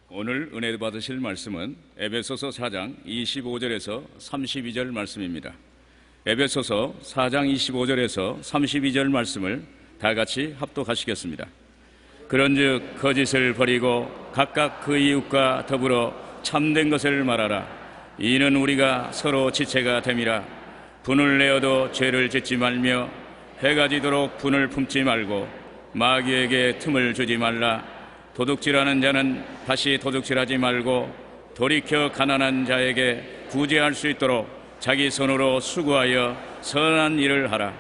오늘 은혜 받으실 말씀은 에베소서 4장 25절에서 32절 말씀입니다. 에베소서 4장 25절에서 32절 말씀을 다 같이 합독하시겠습니다. 그런즉 거짓을 버리고 각각 그 이웃과 더불어 참된 것을 말하라. 이는 우리가 서로 지체가 됨이라. 분을 내어도 죄를 짓지 말며 해가 지도록 분을 품지 말고 마귀에게 틈을 주지 말라. 도둑질하는 자는 다시 도둑질하지 말고 돌이켜 가난한 자에게 구제할 수 있도록 자기 손으로 수고하여 선한 일을 하라.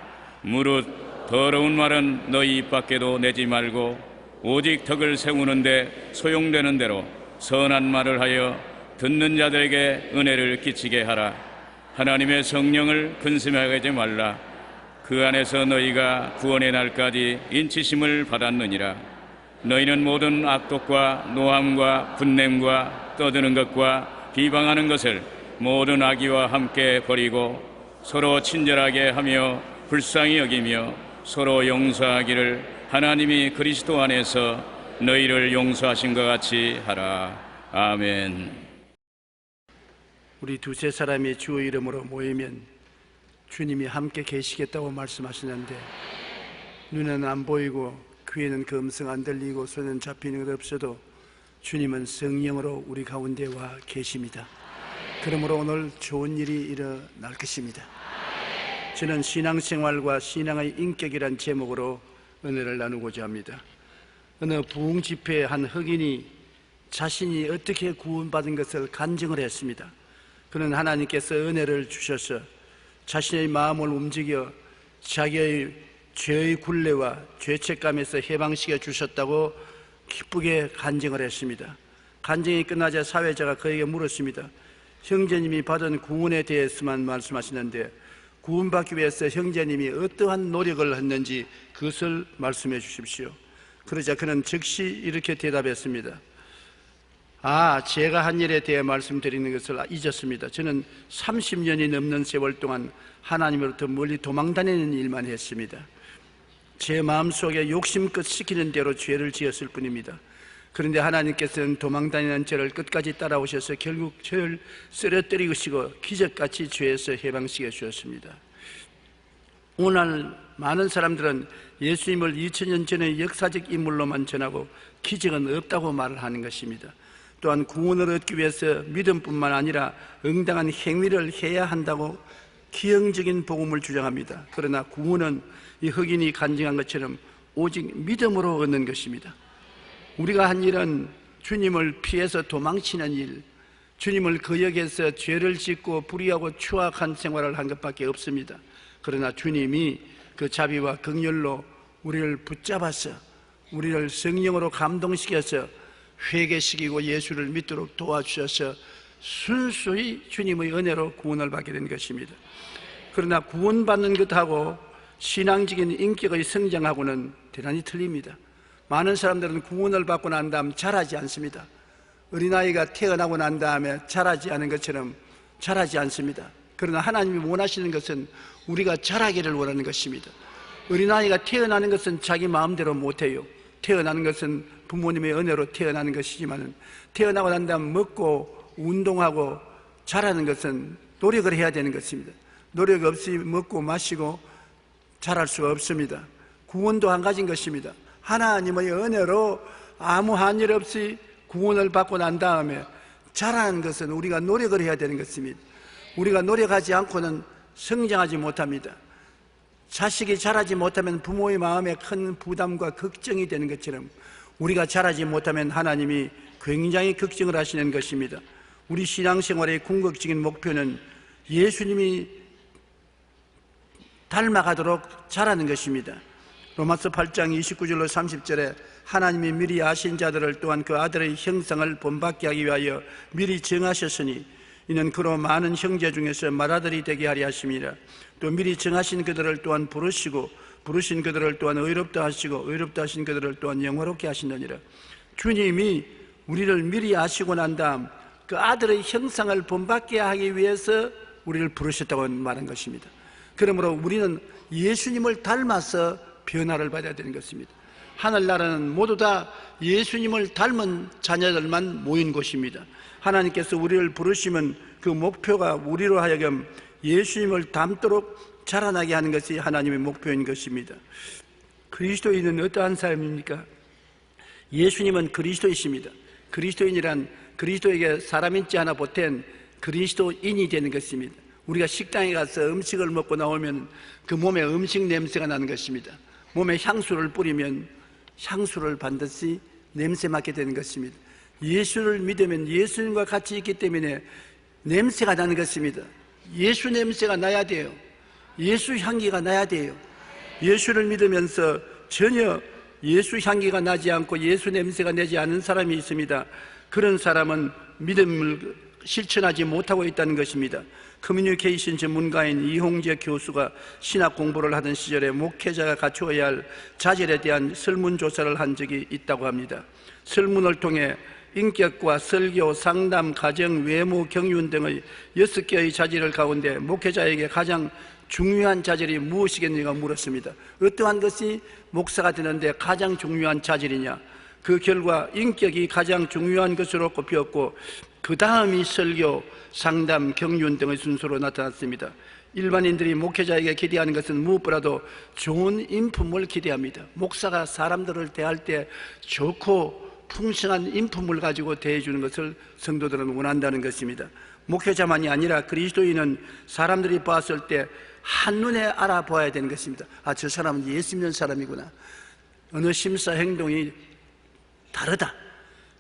무릇 더러운 말은 너희 입 밖에도 내지 말고 오직 덕을 세우는데 소용되는 대로 선한 말을 하여 듣는 자들에게 은혜를 끼치게 하라. 하나님의 성령을 근심하게 하지 말라. 그 안에서 너희가 구원의 날까지 인치심을 받았느니라. 너희는 모든 악독과 노함과 분냄과 떠드는 것과 비방하는 것을 모든 악의와 함께 버리고 서로 친절하게 하며 불쌍히 여기며 서로 용서하기를 하나님이 그리스도 안에서 너희를 용서하신 것 같이 하라. 아멘. 우리 두세 사람이 주 이름으로 모이면 주님이 함께 계시겠다고 말씀하시는데 눈은 안 보이고 귀에는 그 음성 안 들리고 손은 잡히는 것 없어도 주님은 성령으로 우리 가운데 와 계십니다. 그러므로 오늘 좋은 일이 일어날 것입니다. 저는 신앙생활과 신앙의 인격이란 제목으로 은혜를 나누고자 합니다. 어느 부흥 집회에 한 흑인이 자신이 어떻게 구원받은 것을 간증을 했습니다. 그는 하나님께서 은혜를 주셔서 자신의 마음을 움직여 자기의 죄의 굴레와 죄책감에서 해방시켜 주셨다고 기쁘게 간증을 했습니다. 간증이 끝나자 사회자가 그에게 물었습니다. 형제님이 받은 구원에 대해서만 말씀하시는데 구원받기 위해서 형제님이 어떠한 노력을 했는지 그것을 말씀해 주십시오. 그러자 그는 즉시 이렇게 대답했습니다. 제가 한 일에 대해 말씀드리는 것을 잊었습니다. 저는 30년이 넘는 세월 동안 하나님으로부터 멀리 도망다니는 일만 했습니다. 제 마음속에 욕심껏 시키는 대로 죄를 지었을 뿐입니다. 그런데 하나님께서는 도망다니는 저를 끝까지 따라오셔서 결국 저를 쓰러뜨리시고 기적같이 죄에서 해방시켜 주셨습니다. 오늘 많은 사람들은 예수님을 2000년 전의 역사적 인물로만 전하고 기적은 없다고 말을 하는 것입니다. 또한 구원을 얻기 위해서 믿음뿐만 아니라 응당한 행위를 해야 한다고 기형적인 복음을 주장합니다. 그러나 구원은 이 흑인이 간증한 것처럼 오직 믿음으로 얻는 것입니다. 우리가 한 일은 주님을 피해서 도망치는 일, 주님을 거역해서 죄를 짓고 불의하고 추악한 생활을 한 것밖에 없습니다. 그러나 주님이 그 자비와 긍휼로 우리를 붙잡아서 우리를 성령으로 감동시켜서 회개시키고 예수를 믿도록 도와주셔서 순수히 주님의 은혜로 구원을 받게 된 것입니다. 그러나 구원받는 것하고 신앙적인 인격의 성장하고는 대단히 틀립니다. 많은 사람들은 구원을 받고 난 다음 자라지 않습니다. 어린아이가 태어나고 난 다음에 자라지 않은 것처럼 자라지 않습니다. 그러나 하나님이 원하시는 것은 우리가 자라기를 원하는 것입니다. 어린아이가 태어나는 것은 자기 마음대로 못해요. 태어나는 것은 부모님의 은혜로 태어나는 것이지만 태어나고 난 다음 먹고 운동하고 자라는 것은 노력을 해야 되는 것입니다. 노력 없이 먹고 마시고 자랄 수가 없습니다. 구원도 한 가지인 것입니다. 하나님의 은혜로 아무한 일 없이 구원을 받고 난 다음에 자라는 것은 우리가 노력을 해야 되는 것입니다. 우리가 노력하지 않고는 성장하지 못합니다. 자식이 자라지 못하면 부모의 마음에 큰 부담과 걱정이 되는 것처럼 우리가 자라지 못하면 하나님이 굉장히 걱정을 하시는 것입니다. 우리 신앙생활의 궁극적인 목표는 예수님이 닮아가도록 자라는 것입니다. 로마서 8장 29절로 30절에 하나님이 미리 아신 자들을 또한 그 아들의 형상을 본받게 하기 위하여 미리 정하셨으니 이는 그로 많은 형제 중에서 맏아들이 되게 하려 하심이라. 또 미리 정하신 그들을 또한 부르시고 부르신 그들을 또한 의롭다 하시고 의롭다 하신 그들을 또한 영화롭게 하시느니라. 주님이 우리를 미리 아시고 난 다음 그 아들의 형상을 본받게 하기 위해서 우리를 부르셨다고 말한 것입니다. 그러므로 우리는 예수님을 닮아서 변화를 받아야 되는 것입니다. 하늘나라는 모두 다 예수님을 닮은 자녀들만 모인 곳입니다. 하나님께서 우리를 부르시면 그 목표가 우리로 하여금 예수님을 닮도록 자라나게 하는 것이 하나님의 목표인 것입니다. 그리스도인은 어떠한 사람입니까? 예수님은 그리스도이십니다. 그리스도인이란 그리스도에게 사람인지 하나 보탠 그리스도인이 되는 것입니다. 우리가 식당에 가서 음식을 먹고 나오면 그 몸에 음식 냄새가 나는 것입니다. 몸에 향수를 뿌리면 향수를 반드시 냄새 맡게 되는 것입니다. 예수를 믿으면 예수님과 같이 있기 때문에 냄새가 나는 것입니다. 예수 냄새가 나야 돼요. 예수 향기가 나야 돼요. 예수를 믿으면서 전혀 예수 향기가 나지 않고 예수 냄새가 나지 않은 사람이 있습니다. 그런 사람은 믿음을 실천하지 못하고 있다는 것입니다. 커뮤니케이션 전문가인 이홍재 교수가 신학 공부를 하던 시절에 목회자가 갖추어야 할 자질에 대한 설문조사를 한 적이 있다고 합니다. 설문을 통해 인격과 설교, 상담, 가정, 외모, 경륜 등의 6개의 자질을 가운데 목회자에게 가장 중요한 자질이 무엇이겠느냐 물었습니다. 어떠한 것이 목사가 되는데 가장 중요한 자질이냐? 그 결과 인격이 가장 중요한 것으로 꼽혔고 그 다음이 설교, 상담, 경륜 등의 순서로 나타났습니다. 일반인들이 목회자에게 기대하는 것은 무엇보다도 좋은 인품을 기대합니다. 목사가 사람들을 대할 때 좋고 풍성한 인품을 가지고 대해주는 것을 성도들은 원한다는 것입니다. 목회자만이 아니라 그리스도인은 사람들이 봤을 때 한눈에 알아봐야 되는 것입니다. 아, 저 사람은 예수 믿는 사람이구나. 어느 심사 행동이 다르다.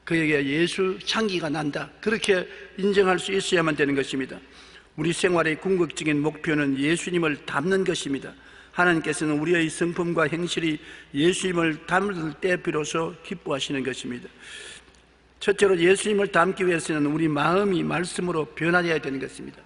그에게 예수 향기가 난다. 그렇게 인정할 수 있어야만 되는 것입니다. 우리 생활의 궁극적인 목표는 예수님을 닮는 것입니다. 하나님께서는 우리의 성품과 행실이 예수님을 닮을 때 비로소 기뻐하시는 것입니다. 첫째로 예수님을 닮기 위해서는 우리 마음이 말씀으로 변화되어야 되는 것입니다.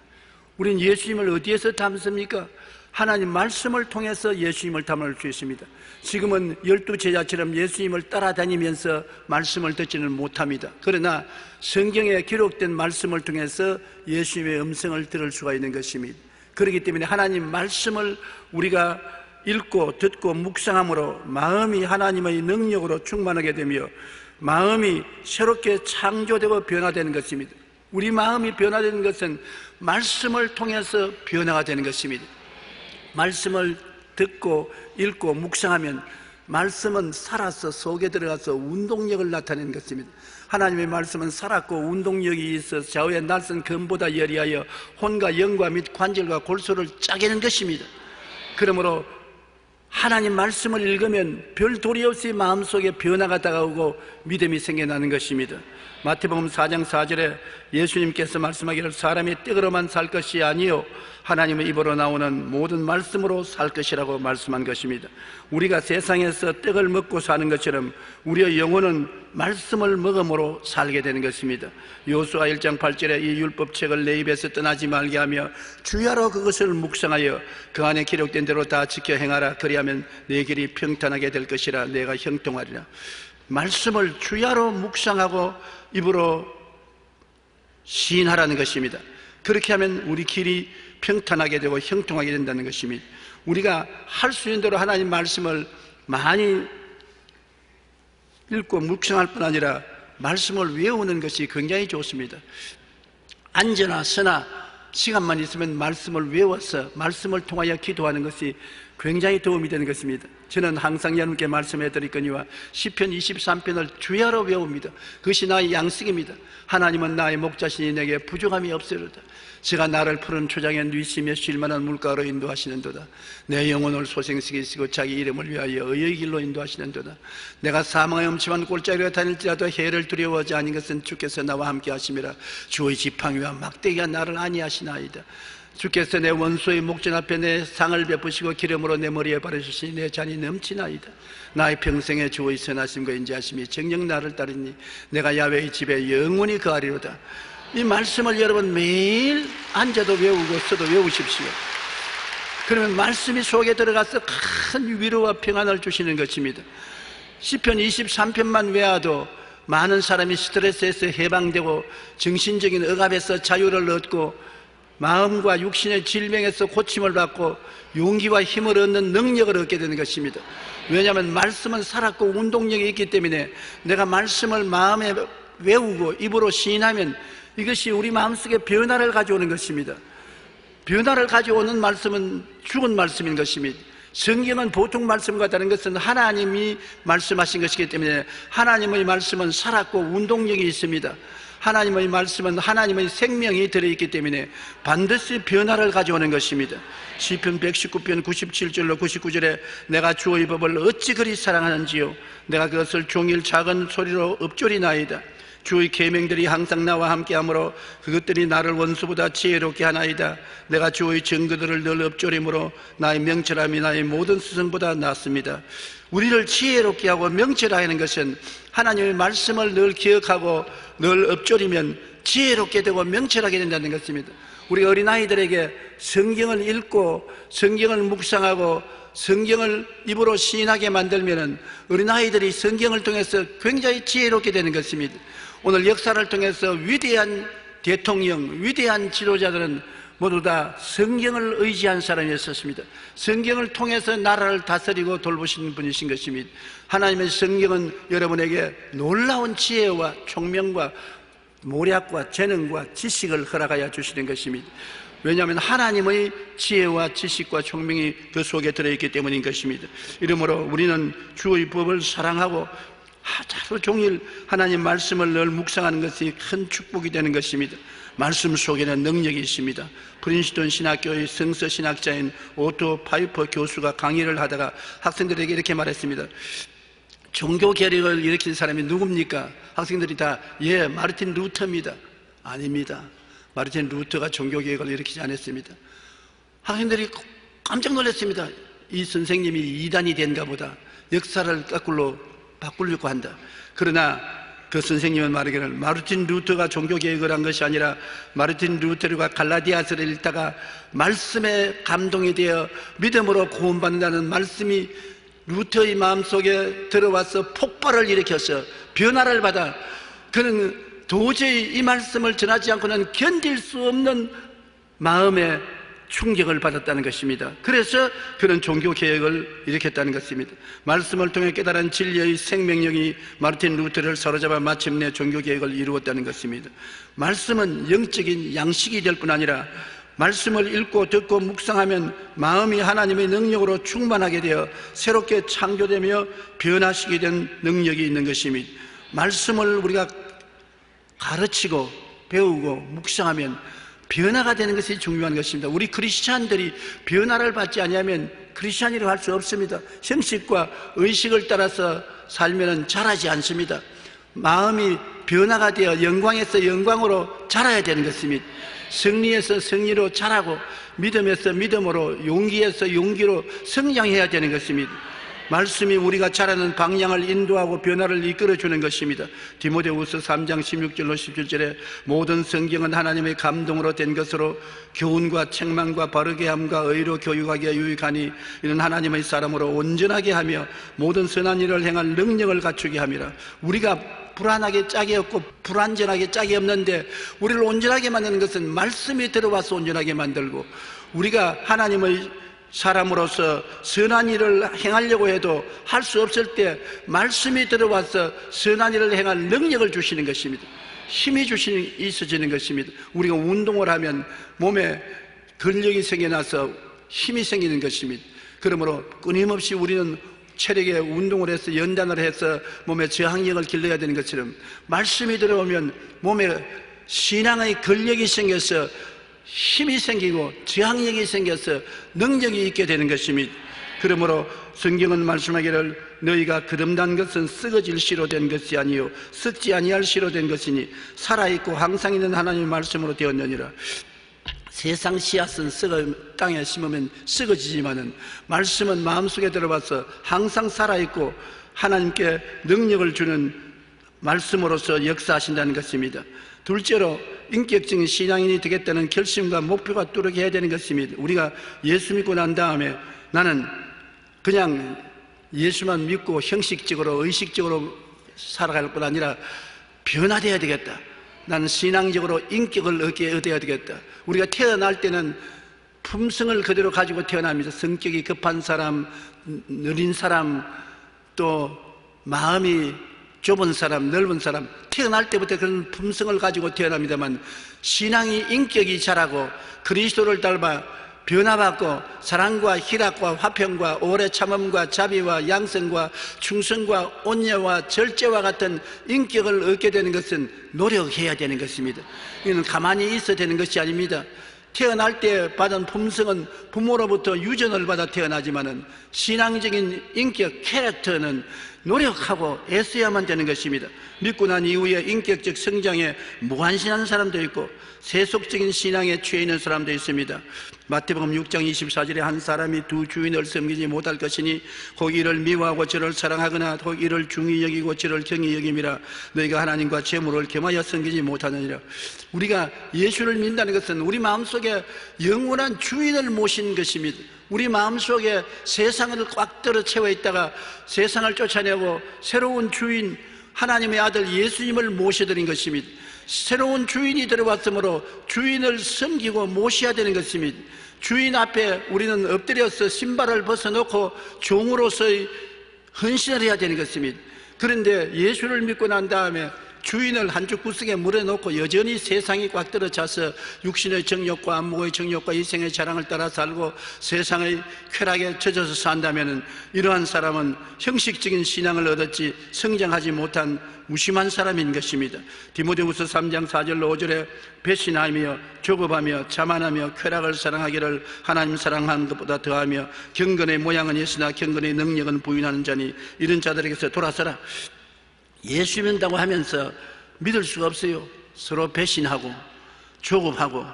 우린 예수님을 어디에서 닮습니까? 하나님 말씀을 통해서 예수님을 닮을 수 있습니다. 지금은 12제자처럼 예수님을 따라다니면서 말씀을 듣지는 못합니다. 그러나 성경에 기록된 말씀을 통해서 예수님의 음성을 들을 수가 있는 것입니다. 그렇기 때문에 하나님 말씀을 우리가 읽고 듣고 묵상함으로 마음이 하나님의 능력으로 충만하게 되며 마음이 새롭게 창조되고 변화되는 것입니다. 우리 마음이 변화되는 것은 말씀을 통해서 변화가 되는 것입니다. 말씀을 듣고 읽고 묵상하면 말씀은 살아서 속에 들어가서 운동력을 나타내는 것입니다. 하나님의 말씀은 살았고 운동력이 있어 좌우의 날선 검보다 예리하여 혼과 영과 및 관절과 골수를 짜게는 것입니다. 그러므로 하나님 말씀을 읽으면 별 도리 없이 마음속에 변화가 다가오고 믿음이 생겨나는 것입니다. 마태복음 4장 4절에 예수님께서 말씀하기를 사람이 떡으로만 살 것이 아니요 하나님의 입으로 나오는 모든 말씀으로 살 것이라고 말씀한 것입니다. 우리가 세상에서 떡을 먹고 사는 것처럼 우리의 영혼은 말씀을 먹음으로 살게 되는 것입니다. 여호수아 1장 8절에 이 율법책을 내 입에서 떠나지 말게 하며 주야로 그것을 묵상하여 그 안에 기록된 대로 다 지켜 행하라. 그리하면 내 길이 평탄하게 될 것이라. 내가 형통하리라. 말씀을 주야로 묵상하고 입으로 시인하라는 것입니다. 그렇게 하면 우리 길이 평탄하게 되고 형통하게 된다는 것입니다. 우리가 할 수 있는 대로 하나님 말씀을 많이 읽고 묵상할 뿐 아니라 말씀을 외우는 것이 굉장히 좋습니다. 앉으나 서나 시간만 있으면 말씀을 외워서 말씀을 통하여 기도하는 것이 굉장히 도움이 되는 것입니다. 저는 항상 여러분께 말씀해 드리거니와 시편 23편을 주야로 외웁니다. 그것이 나의 양식입니다. 하나님은 나의 목자시니 내게 부족함이 없으리로다. 제가 나를 푸른 초장에 누이시며 쉴만한 물가로 인도하시는도다. 내 영혼을 소생시키시고 자기 이름을 위하여 의의 길로 인도하시는도다. 내가 사망의 음침한 골짜기로 다닐지라도 해를 두려워하지 아닌 것은 주께서 나와 함께 하심이라. 주의 지팡이와 막대기가 나를 안위하시나이다. 주께서 내 원수의 목전 앞에 내 상을 베푸시고 기름으로 내 머리에 바르시니 내 잔이 넘치나이다. 나의 평생에 주의 선하심과 인자하심이 정녕 나를 따르니 내가 야훼의 집에 영원히 거하리로다. 이 말씀을 여러분 매일 앉아도 외우고 서도 외우십시오. 그러면 말씀이 속에 들어가서 큰 위로와 평안을 주시는 것입니다. 시편 23편만 외워도 많은 사람이 스트레스에서 해방되고 정신적인 억압에서 자유를 얻고 마음과 육신의 질병에서 고침을 받고 용기와 힘을 얻는 능력을 얻게 되는 것입니다. 왜냐하면 말씀은 살았고 운동력이 있기 때문에 내가 말씀을 마음에 외우고 입으로 시인하면 이것이 우리 마음속에 변화를 가져오는 것입니다. 변화를 가져오는 말씀은 죽은 말씀인 것입니다. 성경은 보통 말씀과 다른 것은 하나님이 말씀하신 것이기 때문에 하나님의 말씀은 살았고 운동력이 있습니다. 하나님의 말씀은 하나님의 생명이 들어있기 때문에 반드시 변화를 가져오는 것입니다. 시편 119편 97절로 99절에 내가 주의 법을 어찌 그리 사랑하는지요 내가 그것을 종일 작은 소리로 읊조리나이다. 주의 계명들이 항상 나와 함께하므로 그것들이 나를 원수보다 지혜롭게 하나이다. 내가 주의 증거들을 늘 읊조림으로 나의 명철함이 나의 모든 스승보다 낫습니다. 우리를 지혜롭게 하고 명철하게 하는 것은 하나님의 말씀을 늘 기억하고 늘 읊조리면 지혜롭게 되고 명철하게 된다는 것입니다. 우리 어린아이들에게 성경을 읽고 성경을 묵상하고 성경을 입으로 시인하게 만들면 어린아이들이 성경을 통해서 굉장히 지혜롭게 되는 것입니다. 오늘 역사를 통해서 위대한 대통령, 위대한 지도자들은 모두 다 성경을 의지한 사람이었습니다. 성경을 통해서 나라를 다스리고 돌보시는 분이신 것입니다. 하나님의 성경은 여러분에게 놀라운 지혜와 총명과 모략과 재능과 지식을 허락하여 주시는 것입니다. 왜냐하면 하나님의 지혜와 지식과 총명이 그 속에 들어있기 때문인 것입니다. 이러므로 우리는 주의 법을 사랑하고 하루 종일 하나님 말씀을 늘 묵상하는 것이 큰 축복이 되는 것입니다. 말씀 속에는 능력이 있습니다. 프린스턴 신학교의 성서 신학자인 오토 파이퍼 교수가 강의를 하다가 학생들에게 이렇게 말했습니다. 종교 개혁을 일으킨 사람이 누굽니까? 학생들이 다 예, 마르틴 루터입니다. 아닙니다. 마르틴 루터가 종교 개혁을 일으키지 않았습니다. 학생들이 깜짝 놀랐습니다. 이 선생님이 이단이 된가 보다. 역사를 거꾸로 바꾸려고 한다. 그러나 그 선생님은 말하기를 마르틴 루터가 종교 개혁을 한 것이 아니라 마르틴 루터가 갈라디아서를 읽다가 말씀에 감동이 되어 믿음으로 구원받는다는 말씀이 루터의 마음속에 들어와서 폭발을 일으켜서 변화를 받아 그는 도저히 이 말씀을 전하지 않고는 견딜 수 없는 마음의 충격을 받았다는 것입니다. 그래서 그런 종교개혁을 일으켰다는 것입니다. 말씀을 통해 깨달은 진리의 생명력이 마르틴 루터를 사로잡아 마침내 종교개혁을 이루었다는 것입니다. 말씀은 영적인 양식이 될 뿐 아니라 말씀을 읽고 듣고 묵상하면 마음이 하나님의 능력으로 충만하게 되어 새롭게 창조되며 변화시키게 된 능력이 있는 것입니다. 말씀을 우리가 가르치고 배우고 묵상하면 변화가 되는 것이 중요한 것입니다. 우리 크리스찬들이 변화를 받지 않으면 크리스찬이라고 할 수 없습니다. 형식과 의식을 따라서 살면 자라지 않습니다. 마음이 변화가 되어 영광에서 영광으로 자라야 되는 것입니다. 승리에서 승리로 자라고 믿음에서 믿음으로 용기에서 용기로 성장해야 되는 것입니다. 말씀이 우리가 자라는 방향을 인도하고 변화를 이끌어주는 것입니다. 디모데후서 3장 16절로 17절에 모든 성경은 하나님의 감동으로 된 것으로 교훈과 책망과 바르게 함과 의로 교육하기에 유익하니 이는 하나님의 사람으로 온전하게 하며 모든 선한 일을 행할 능력을 갖추게 함이라. 우리가 불안하게 짝이 없고 불완전하게 짝이 없는데 우리를 온전하게 만드는 것은 말씀이 들어와서 온전하게 만들고 우리가 하나님의 사람으로서 선한 일을 행하려고 해도 할 수 없을 때 말씀이 들어와서 선한 일을 행할 능력을 주시는 것입니다. 힘이 있어지는 것입니다. 우리가 운동을 하면 몸에 근력이 생겨나서 힘이 생기는 것입니다. 그러므로 끊임없이 우리는 체력에 운동을 해서 연단을 해서 몸에 저항력을 길러야 되는 것처럼 말씀이 들어오면 몸에 신앙의 근력이 생겨서 힘이 생기고 저항력이 생겨서 능력이 있게 되는 것입니다. 그러므로 성경은 말씀하기를 너희가 거듭난 것은 썩어질 씨로 된 것이 아니요 썩지 아니할 씨로 된 것이니 살아있고 항상 있는 하나님의 말씀으로 되었느니라. 세상 씨앗은 땅에 심으면 썩어지지만은 말씀은 마음속에 들어와서 항상 살아있고 하나님께 능력을 주는 말씀으로서 역사하신다는 것입니다. 둘째로 인격적인 신앙인이 되겠다는 결심과 목표가 뚜렷게 해야 되는 것입니다. 우리가 예수 믿고 난 다음에 나는 그냥 예수만 믿고 형식적으로 의식적으로 살아갈 뿐 아니라 변화되어야 되겠다. 나는 신앙적으로 인격을 얻어야 되겠다. 우리가 태어날 때는 품성을 그대로 가지고 태어납니다. 성격이 급한 사람, 느린 사람, 또 마음이 좁은 사람, 넓은 사람, 태어날 때부터 그런 품성을 가지고 태어납니다만, 신앙이 인격이 자라고 그리스도를 닮아 변화받고 사랑과 희락과 화평과 오래 참음과 자비와 양성과 충성과 온유와 절제와 같은 인격을 얻게 되는 것은 노력해야 되는 것입니다. 이는 가만히 있어야 되는 것이 아닙니다. 태어날 때 받은 품성은 부모로부터 유전을 받아 태어나지만은 신앙적인 인격, 캐릭터는 노력하고 애써야만 되는 것입니다. 믿고 난 이후에 인격적 성장에 무관심한 사람도 있고 세속적인 신앙에 취해 있는 사람도 있습니다. 마태복음 6장 24절에 한 사람이 두 주인을 섬기지 못할 것이니 혹 이를 미워하고 저를 사랑하거나 혹 이를 중히 여기고 저를 경히 여김이라. 너희가 하나님과 재물을 겸하여 섬기지 못하느니라. 우리가 예수를 믿는다는 것은 우리 마음속에 영원한 주인을 모신 것입니다. 우리 마음속에 세상을 꽉 들어 채워 있다가 세상을 쫓아내고 새로운 주인 하나님의 아들 예수님을 모셔드린 것입니다. 새로운 주인이 들어왔으므로 주인을 섬기고 모셔야 되는 것입니다. 주인 앞에 우리는 엎드려서 신발을 벗어놓고 종으로서의 헌신을 해야 되는 것입니다. 그런데 예수를 믿고 난 다음에 주인을 한쪽 구석에 물어놓고 여전히 세상이 꽉 들어차서 육신의 정욕과 안목의 정욕과 이생의 자랑을 따라 살고 세상의 쾌락에 젖어서 산다면 이러한 사람은 형식적인 신앙을 얻었지 성장하지 못한 무심한 사람인 것입니다. 디모데후서 3장 4절로 5절에 배신하며 조급하며 자만하며 쾌락을 사랑하기를 하나님 사랑하는 것보다 더하며 경건의 모양은 있으나 경건의 능력은 부인하는 자니 이런 자들에게서 돌아서라. 예수 믿는다고 하면서 믿을 수가 없어요. 서로 배신하고 조급하고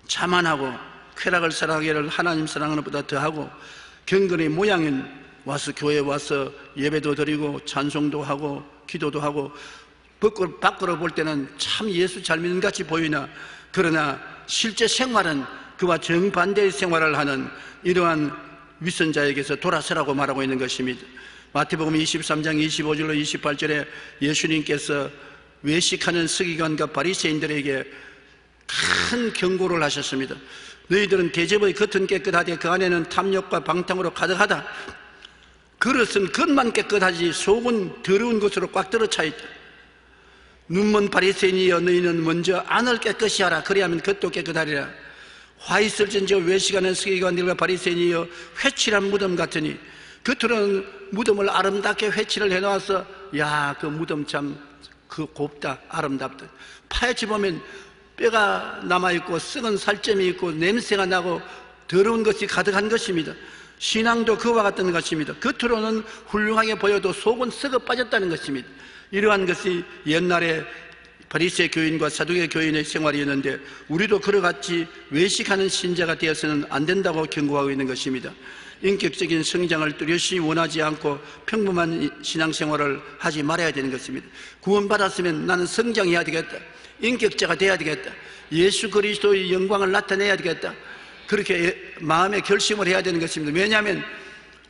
자만하고 쾌락을 사랑하기를 하나님 사랑하는 것보다 더하고 경건의 모양은 와서 교회에 와서 예배도 드리고 찬송도 하고 기도도 하고 밖으로 볼 때는 참 예수 잘 믿는 같이 보이나 그러나 실제 생활은 그와 정반대의 생활을 하는 이러한 위선자에게서 돌아서라고 말하고 있는 것입니다. 마태복음 23장 25절로 28절에 예수님께서 외식하는 서기관과 바리새인들에게 큰 경고를 하셨습니다. 너희들은 대접의 겉은 깨끗하되 그 안에는 탐욕과 방탕으로 가득하다. 그릇은 겉만 깨끗하지 속은 더러운 것으로 꽉 들어차 있다. 눈먼 바리새인이여 너희는 먼저 안을 깨끗이 하라. 그리하면 겉도 깨끗하리라. 화 있을진저 외식하는 서기관들과 바리새인이여 회칠한 무덤 같으니 겉으로는 무덤을 아름답게 회칠을 해놓아서 야, 그 무덤 참 그 곱다 아름답다. 파헤치 보면 뼈가 남아있고 썩은 살점이 있고 냄새가 나고 더러운 것이 가득한 것입니다. 신앙도 그와 같은 것입니다. 겉으로는 훌륭하게 보여도 속은 썩어 빠졌다는 것입니다. 이러한 것이 옛날에 바리새 교인과 사두개 교인의 생활이었는데 우리도 그러같이 외식하는 신자가 되어서는 안 된다고 경고하고 있는 것입니다. 인격적인 성장을 뚜렷이 원하지 않고 평범한 신앙생활을 하지 말아야 되는 것입니다. 구원받았으면 나는 성장해야 되겠다. 인격자가 돼야 되겠다. 예수 그리스도의 영광을 나타내야 되겠다. 그렇게 마음의 결심을 해야 되는 것입니다. 왜냐하면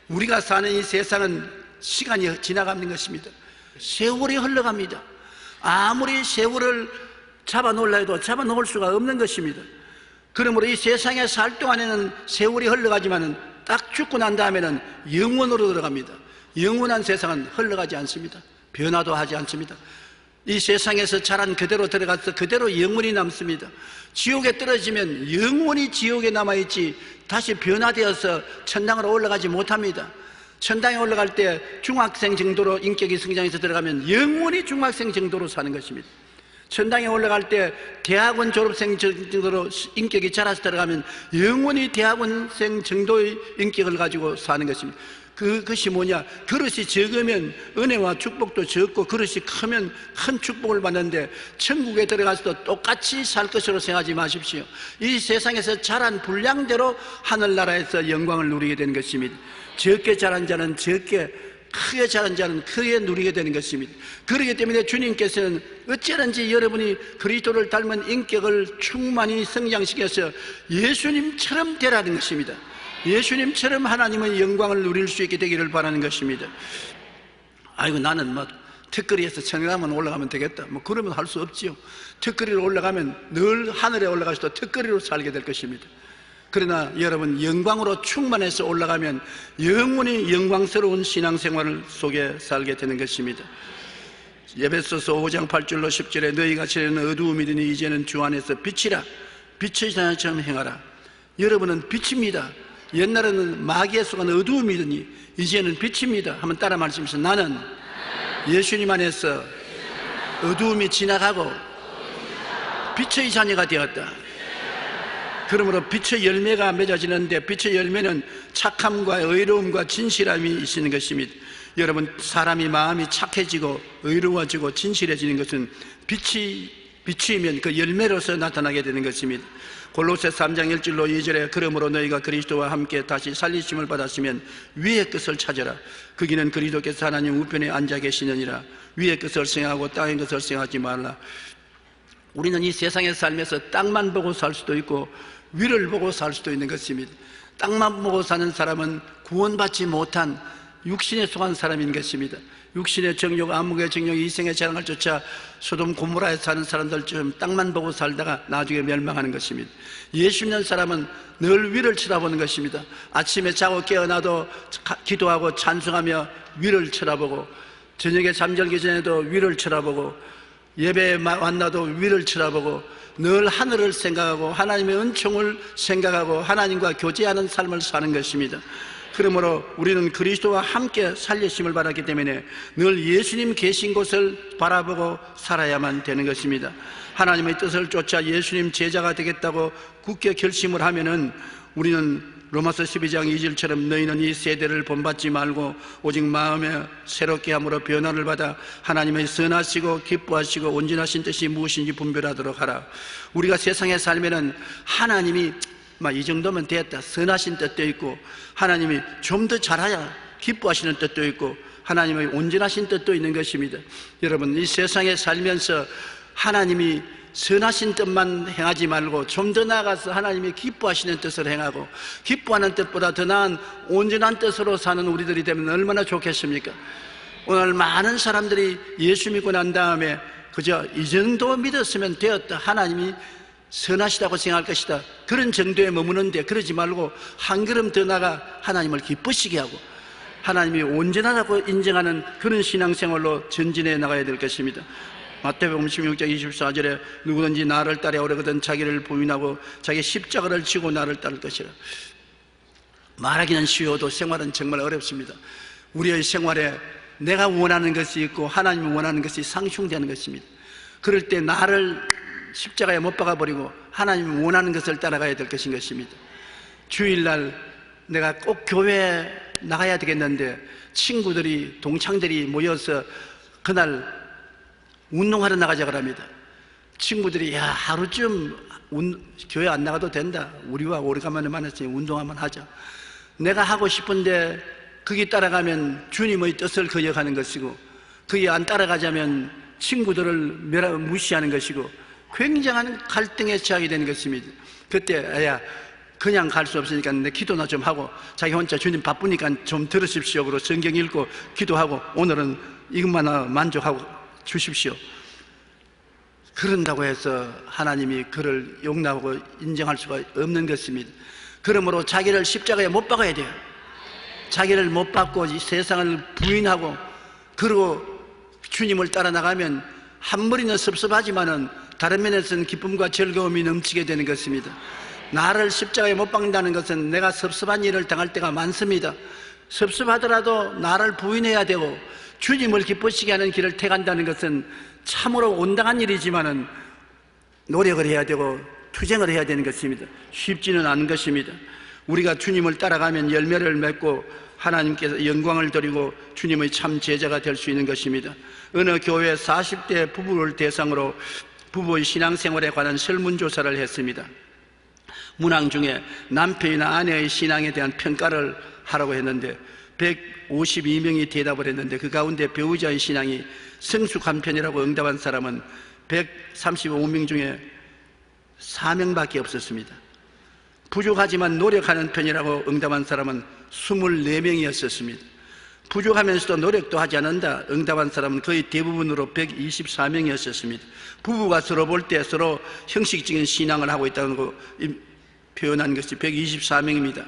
우리가 사는 이 세상은 시간이 지나가는 것입니다. 세월이 흘러갑니다. 아무리 세월을 잡아놓으려 해도 잡아놓을 수가 없는 것입니다. 그러므로 이 세상에 살 동안에는 세월이 흘러가지만은 딱 죽고 난 다음에는 영원으로 들어갑니다. 영원한 세상은 흘러가지 않습니다. 변화도 하지 않습니다. 이 세상에서 자란 그대로 들어가서 그대로 영원히 남습니다. 지옥에 떨어지면 영원히 지옥에 남아있지 다시 변화되어서 천당으로 올라가지 못합니다. 천당에 올라갈 때 중학생 정도로 인격이 성장해서 들어가면 영원히 중학생 정도로 사는 것입니다. 천당에 올라갈 때 대학원 졸업생 정도로 인격이 자라서 들어가면 영원히 대학원생 정도의 인격을 가지고 사는 것입니다. 그것이 뭐냐? 그릇이 적으면 은혜와 축복도 적고 그릇이 크면 큰 축복을 받는데 천국에 들어가서도 똑같이 살 것으로 생각하지 마십시오. 이 세상에서 자란 분량대로 하늘나라에서 영광을 누리게 되는 것입니다. 적게 자란 자는 적게, 크게 자란 자는 크게 누리게 되는 것입니다. 그렇기 때문에 주님께서는 어찌하든지 여러분이 그리스도를 닮은 인격을 충만히 성장시켜서 예수님처럼 되라는 것입니다. 예수님처럼 하나님의 영광을 누릴 수 있게 되기를 바라는 것입니다. 아이고 나는 턱걸이에서 천왕문 올라가면 되겠다. 뭐 그러면 할 수 없지요. 턱걸이로 올라가면 늘 하늘에 올라가서도 턱걸이로 살게 될 것입니다. 그러나 여러분, 영광으로 충만해서 올라가면 영원히 영광스러운 신앙생활 속에 살게 되는 것입니다. 에베소서 5장 8절로 10절에 너희가 전에는 어두움이더니 이제는 주 안에서 빛이라. 빛의 자녀처럼 행하라. 여러분은 빛입니다. 옛날에는 마귀에 속한 어두움이더니 이제는 빛입니다. 한번 따라 말씀하시죠. 나는 예수님 안에서 어두움이 지나가고 빛의 자녀가 되었다. 그러므로 빛의 열매가 맺어지는데, 빛의 열매는 착함과 의로움과 진실함이 있는 것입니다. 여러분, 사람이 마음이 착해지고 의로워지고 진실해지는 것은 빛이면 그 열매로서 나타나게 되는 것입니다. 골로새 3장 1절로 2절에 그러므로 너희가 그리스도와 함께 다시 살리심을 받았으면 위의 것을 찾아라. 거기는 그리스도께서 하나님 우편에 앉아 계시느니라. 위의 것을 생각하고 땅의 것을 생각하지 말라. 우리는 이 세상에 살면서 땅만 보고 살 수도 있고 위를 보고 살 수도 있는 것입니다. 땅만 보고 사는 사람은 구원받지 못한 육신에 속한 사람인 것입니다. 육신의 정욕, 암흑의 정욕, 이생의 자랑을 쫓아 소돔 고모라에 사는 사람들처럼 땅만 보고 살다가 나중에 멸망하는 것입니다. 예수 믿는 사람은 늘 위를 쳐다보는 것입니다. 아침에 자고 깨어나도 기도하고 찬송하며 위를 쳐다보고, 저녁에 잠들기 전에도 위를 쳐다보고, 예배에 만나도 위를 쳐다보고, 늘 하늘을 생각하고 하나님의 은총을 생각하고 하나님과 교제하는 삶을 사는 것입니다. 그러므로 우리는 그리스도와 함께 살리심을 받았기 때문에 늘 예수님 계신 곳을 바라보고 살아야만 되는 것입니다. 하나님의 뜻을 쫓아 예수님 제자가 되겠다고 굳게 결심을 하면은 우리는 로마서 12장 2절처럼 너희는 이 세대를 본받지 말고 오직 마음에 새롭게 함으로 변화를 받아 하나님의 선하시고 기뻐하시고 온전하신 뜻이 무엇인지 분별하도록 하라. 우리가 세상에 살면은 하나님이 이 정도면 됐다, 선하신 뜻도 있고, 하나님이 좀 더 잘해야 기뻐하시는 뜻도 있고, 하나님의 온전하신 뜻도 있는 것입니다. 여러분, 이 세상에 살면서 하나님이 선하신 뜻만 행하지 말고 좀 더 나아가서 하나님이 기뻐하시는 뜻을 행하고, 기뻐하는 뜻보다 더 나은 온전한 뜻으로 사는 우리들이 되면 얼마나 좋겠습니까? 오늘 많은 사람들이 예수 믿고 난 다음에 그저 이 정도 믿었으면 되었다, 하나님이 선하시다고 생각할 것이다, 그런 정도에 머무는데 그러지 말고 한 걸음 더 나가 하나님을 기쁘시게 하고 하나님이 온전하다고 인정하는 그런 신앙생활로 전진해 나가야 될 것입니다. 마태복음 16장 24절에 누구든지 나를 따라 오려거든 자기를 부인하고 자기 십자가를 지고 나를 따를 것이라. 말하기는 쉬워도 생활은 정말 어렵습니다. 우리의 생활에 내가 원하는 것이 있고 하나님이 원하는 것이 상충되는 것입니다. 그럴 때 나를 십자가에 못 박아버리고 하나님이 원하는 것을 따라가야 될 것인 것입니다. 주일날 내가 꼭 교회에 나가야 되겠는데 친구들이, 동창들이 모여서 그날 운동하러 나가자 그럽니다. 친구들이 야, 하루쯤 교회 안 나가도 된다, 우리와 오래간만에 만났으니 운동 한번 하자. 내가 하고 싶은데 거기 따라가면 주님의 뜻을 거역하는 것이고, 거기 안 따라가자면 친구들을 무시하는 것이고, 굉장한 갈등에 처하게 되는 것입니다. 그때 야, 그냥 갈 수 없으니까 내 기도나 좀 하고, 자기 혼자 주님 바쁘니까 좀 들으십시오 그러고 성경 읽고 기도하고 오늘은 이것만 만족하고 주십시오. 그런다고 해서 하나님이 그를 용납하고 인정할 수가 없는 것입니다. 그러므로 자기를 십자가에 못 박아야 돼요. 자기를 못 박고 이 세상을 부인하고 그리고 주님을 따라 나가면 한 머리는 섭섭하지만은 다른 면에서는 기쁨과 즐거움이 넘치게 되는 것입니다. 나를 십자가에 못 박는다는 것은 내가 섭섭한 일을 당할 때가 많습니다. 섭섭하더라도 나를 부인해야 되고 주님을 기쁘시게 하는 길을 택한다는 것은 참으로 온당한 일이지만은 노력을 해야 되고 투쟁을 해야 되는 것입니다. 쉽지는 않은 것입니다. 우리가 주님을 따라가면 열매를 맺고 하나님께서 영광을 드리고 주님의 참 제자가 될 수 있는 것입니다. 어느 교회 40대 부부를 대상으로 부부의 신앙생활에 관한 설문조사를 했습니다. 문항 중에 남편이나 아내의 신앙에 대한 평가를 하라고 했는데 152명이 대답을 했는데 그 가운데 배우자의 신앙이 성숙한 편이라고 응답한 사람은 135명 중에 4명밖에 없었습니다. 부족하지만 노력하는 편이라고 응답한 사람은 24명이었습니다. 부족하면서도 노력도 하지 않는다. 응답한 사람은 거의 대부분으로 124명이었습니다. 부부가 서로 볼 때 서로 형식적인 신앙을 하고 있다는 거 표현한 것이 124명입니다.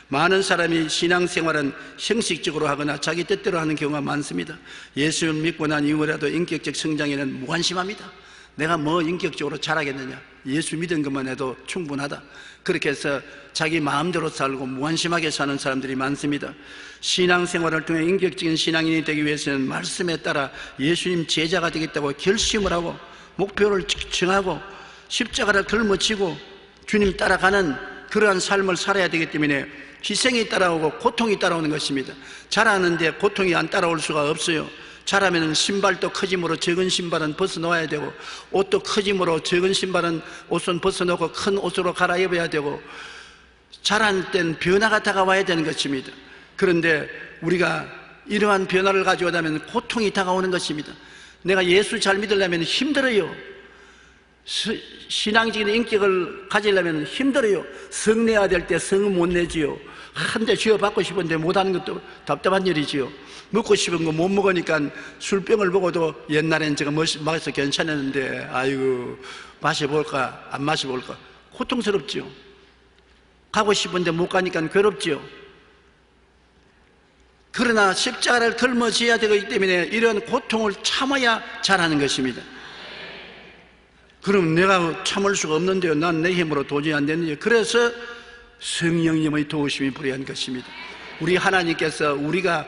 많은 사람이 신앙생활은 형식적으로 하거나 자기 뜻대로 하는 경우가 많습니다. 예수를 믿고 난 이후라도 인격적 성장에는 무관심합니다. 내가 뭐 인격적으로 잘하겠느냐, 예수 믿은 것만 해도 충분하다. 그렇게 해서 자기 마음대로 살고 무관심하게 사는 사람들이 많습니다. 신앙생활을 통해 인격적인 신앙인이 되기 위해서는 말씀에 따라 예수님 제자가 되겠다고 결심을 하고 목표를 정하고 십자가를 짊어지고 주님 따라가는 그러한 삶을 살아야 되기 때문에 희생이 따라오고 고통이 따라오는 것입니다. 잘하는데 고통이 안 따라올 수가 없어요. 잘하면 신발도 커짐으로 적은 신발은 벗어놓아야 되고, 옷도 커짐으로 적은 신발은 옷은 벗어놓고 큰 옷으로 갈아입어야 되고, 잘할 땐 변화가 다가와야 되는 것입니다. 그런데 우리가 이러한 변화를 가져오려면 고통이 다가오는 것입니다. 내가 예수 잘 믿으려면 힘들어요. 신앙적인 인격을 가지려면 힘들어요. 성 내야 될 때 성은 못 내지요. 한 대 쥐어받고 싶은데 못하는 것도 답답한 일이지요. 먹고 싶은 거 못 먹으니까 술병을 먹어도 옛날엔 제가 마셔서 괜찮았는데 아이고 마셔볼까 안 마셔볼까 고통스럽지요. 가고 싶은데 못 가니까 괴롭지요. 그러나 십자가를 짊어져야 되기 때문에 이런 고통을 참아야 잘하는 것입니다. 그럼 내가 참을 수가 없는데요, 난 내 힘으로 도저히 안 되는데, 그래서 성령님의 도우심이 필요한 것입니다. 우리 하나님께서 우리가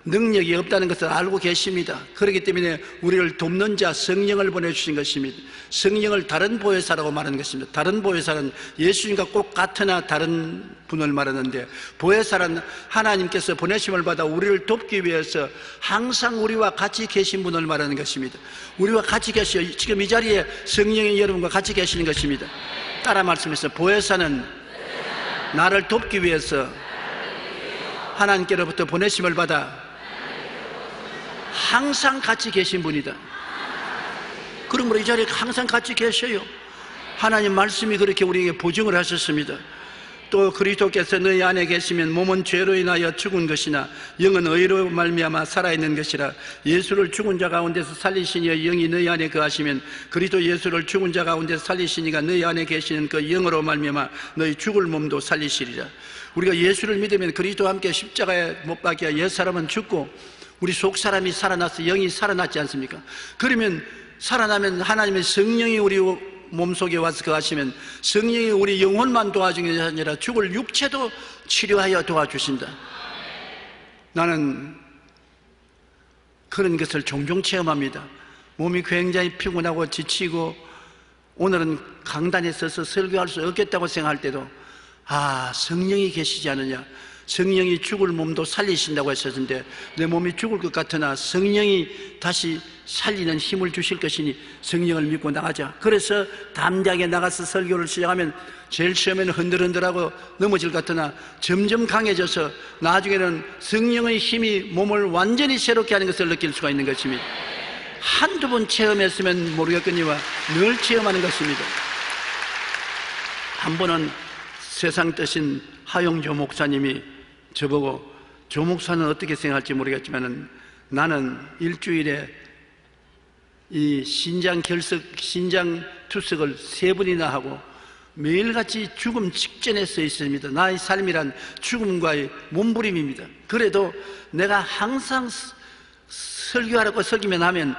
능력이 없다는 것을 알고 계십니다. 그렇기 때문에 우리를 돕는 자 성령을 보내주신 것입니다. 성령을 다른 보혜사라고 말하는 것입니다. 다른 보혜사는 예수님과 꼭 같으나 다른 분을 말하는데, 보혜사는 하나님께서 보내심을 받아 우리를 돕기 위해서 항상 우리와 같이 계신 분을 말하는 것입니다. 우리와 같이 계셔. 지금 이 자리에 성령이 여러분과 같이 계시는 것입니다. 따라 말씀해서, 보혜사는 나를 돕기 위해서 하나님께로부터 보내심을 받아 항상 같이 계신 분이다. 그러므로 이 자리에 항상 같이 계셔요. 하나님 말씀이 그렇게 우리에게 보증을 하셨습니다. 또 그리스도께서 너희 안에 계시면 몸은 죄로 인하여 죽은 것이나 영은 의로 말미암아 살아있는 것이라. 예수를 죽은 자 가운데서 살리시니 영이 너희 안에 거하시면 그리스도 예수를 죽은 자 가운데서 살리시니가 너희 안에 계시는 그 영으로 말미암아 너희 죽을 몸도 살리시리라. 우리가 예수를 믿으면 그리스도와 함께 십자가에 못 박혀 옛사람은 죽고 우리 속사람이 살아나서 영이 살아났지 않습니까? 그러면 살아나면 하나님의 성령이 우리 몸속에 와서 거하시면 성령이 우리 영혼만 도와주는 것이 아니라 죽을 육체도 치료하여 도와주신다. 나는 그런 것을 종종 체험합니다. 몸이 굉장히 피곤하고 지치고 오늘은 강단에 서서 설교할 수 없겠다고 생각할 때도 성령이 계시지 않느냐, 성령이 죽을 몸도 살리신다고 했었는데 내 몸이 죽을 것 같으나 성령이 다시 살리는 힘을 주실 것이니 성령을 믿고 나가자. 그래서 담대하게 나가서 설교를 시작하면 제일 처음에는 흔들흔들하고 넘어질 것 같으나 점점 강해져서 나중에는 성령의 힘이 몸을 완전히 새롭게 하는 것을 느낄 수가 있는 것입니다. 한두 번 체험했으면 모르겠거니와 늘 체험하는 것입니다. 한 번은 세상 뜻인 하용조 목사님이 저보고, 조 목사는 어떻게 생각할지 모르겠지만 나는 일주일에 이 신장 투석을 3번이나 하고 매일같이 죽음 직전에 서 있습니다. 나의 삶이란 죽음과의 몸부림입니다. 그래도 내가 항상 설교하라고 설교만 하면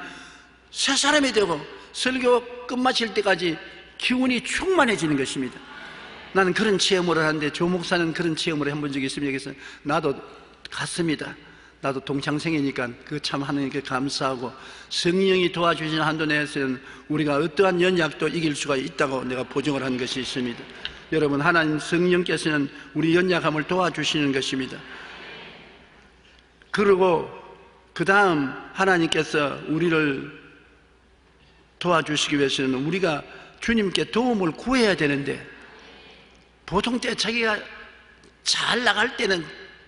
새 사람이 되고 설교 끝마칠 때까지 기운이 충만해지는 것입니다. 나는 그런 체험을 하는데 조 목사는 그런 체험을 해본 적이 있으면 여기서 나도 갔습니다. 나도 동창생이니까 그 참 하나님께 감사하고 성령이 도와주시는 한도 내에서는 우리가 어떠한 연약도 이길 수가 있다고 내가 보증을 한 것이 있습니다. 여러분, 하나님 성령께서는 우리 연약함을 도와주시는 것입니다. 그리고 그 다음 하나님께서 우리를 도와주시기 위해서는 우리가 주님께 도움을 구해야 되는데, 보통 때 자기가 잘 나갈 때는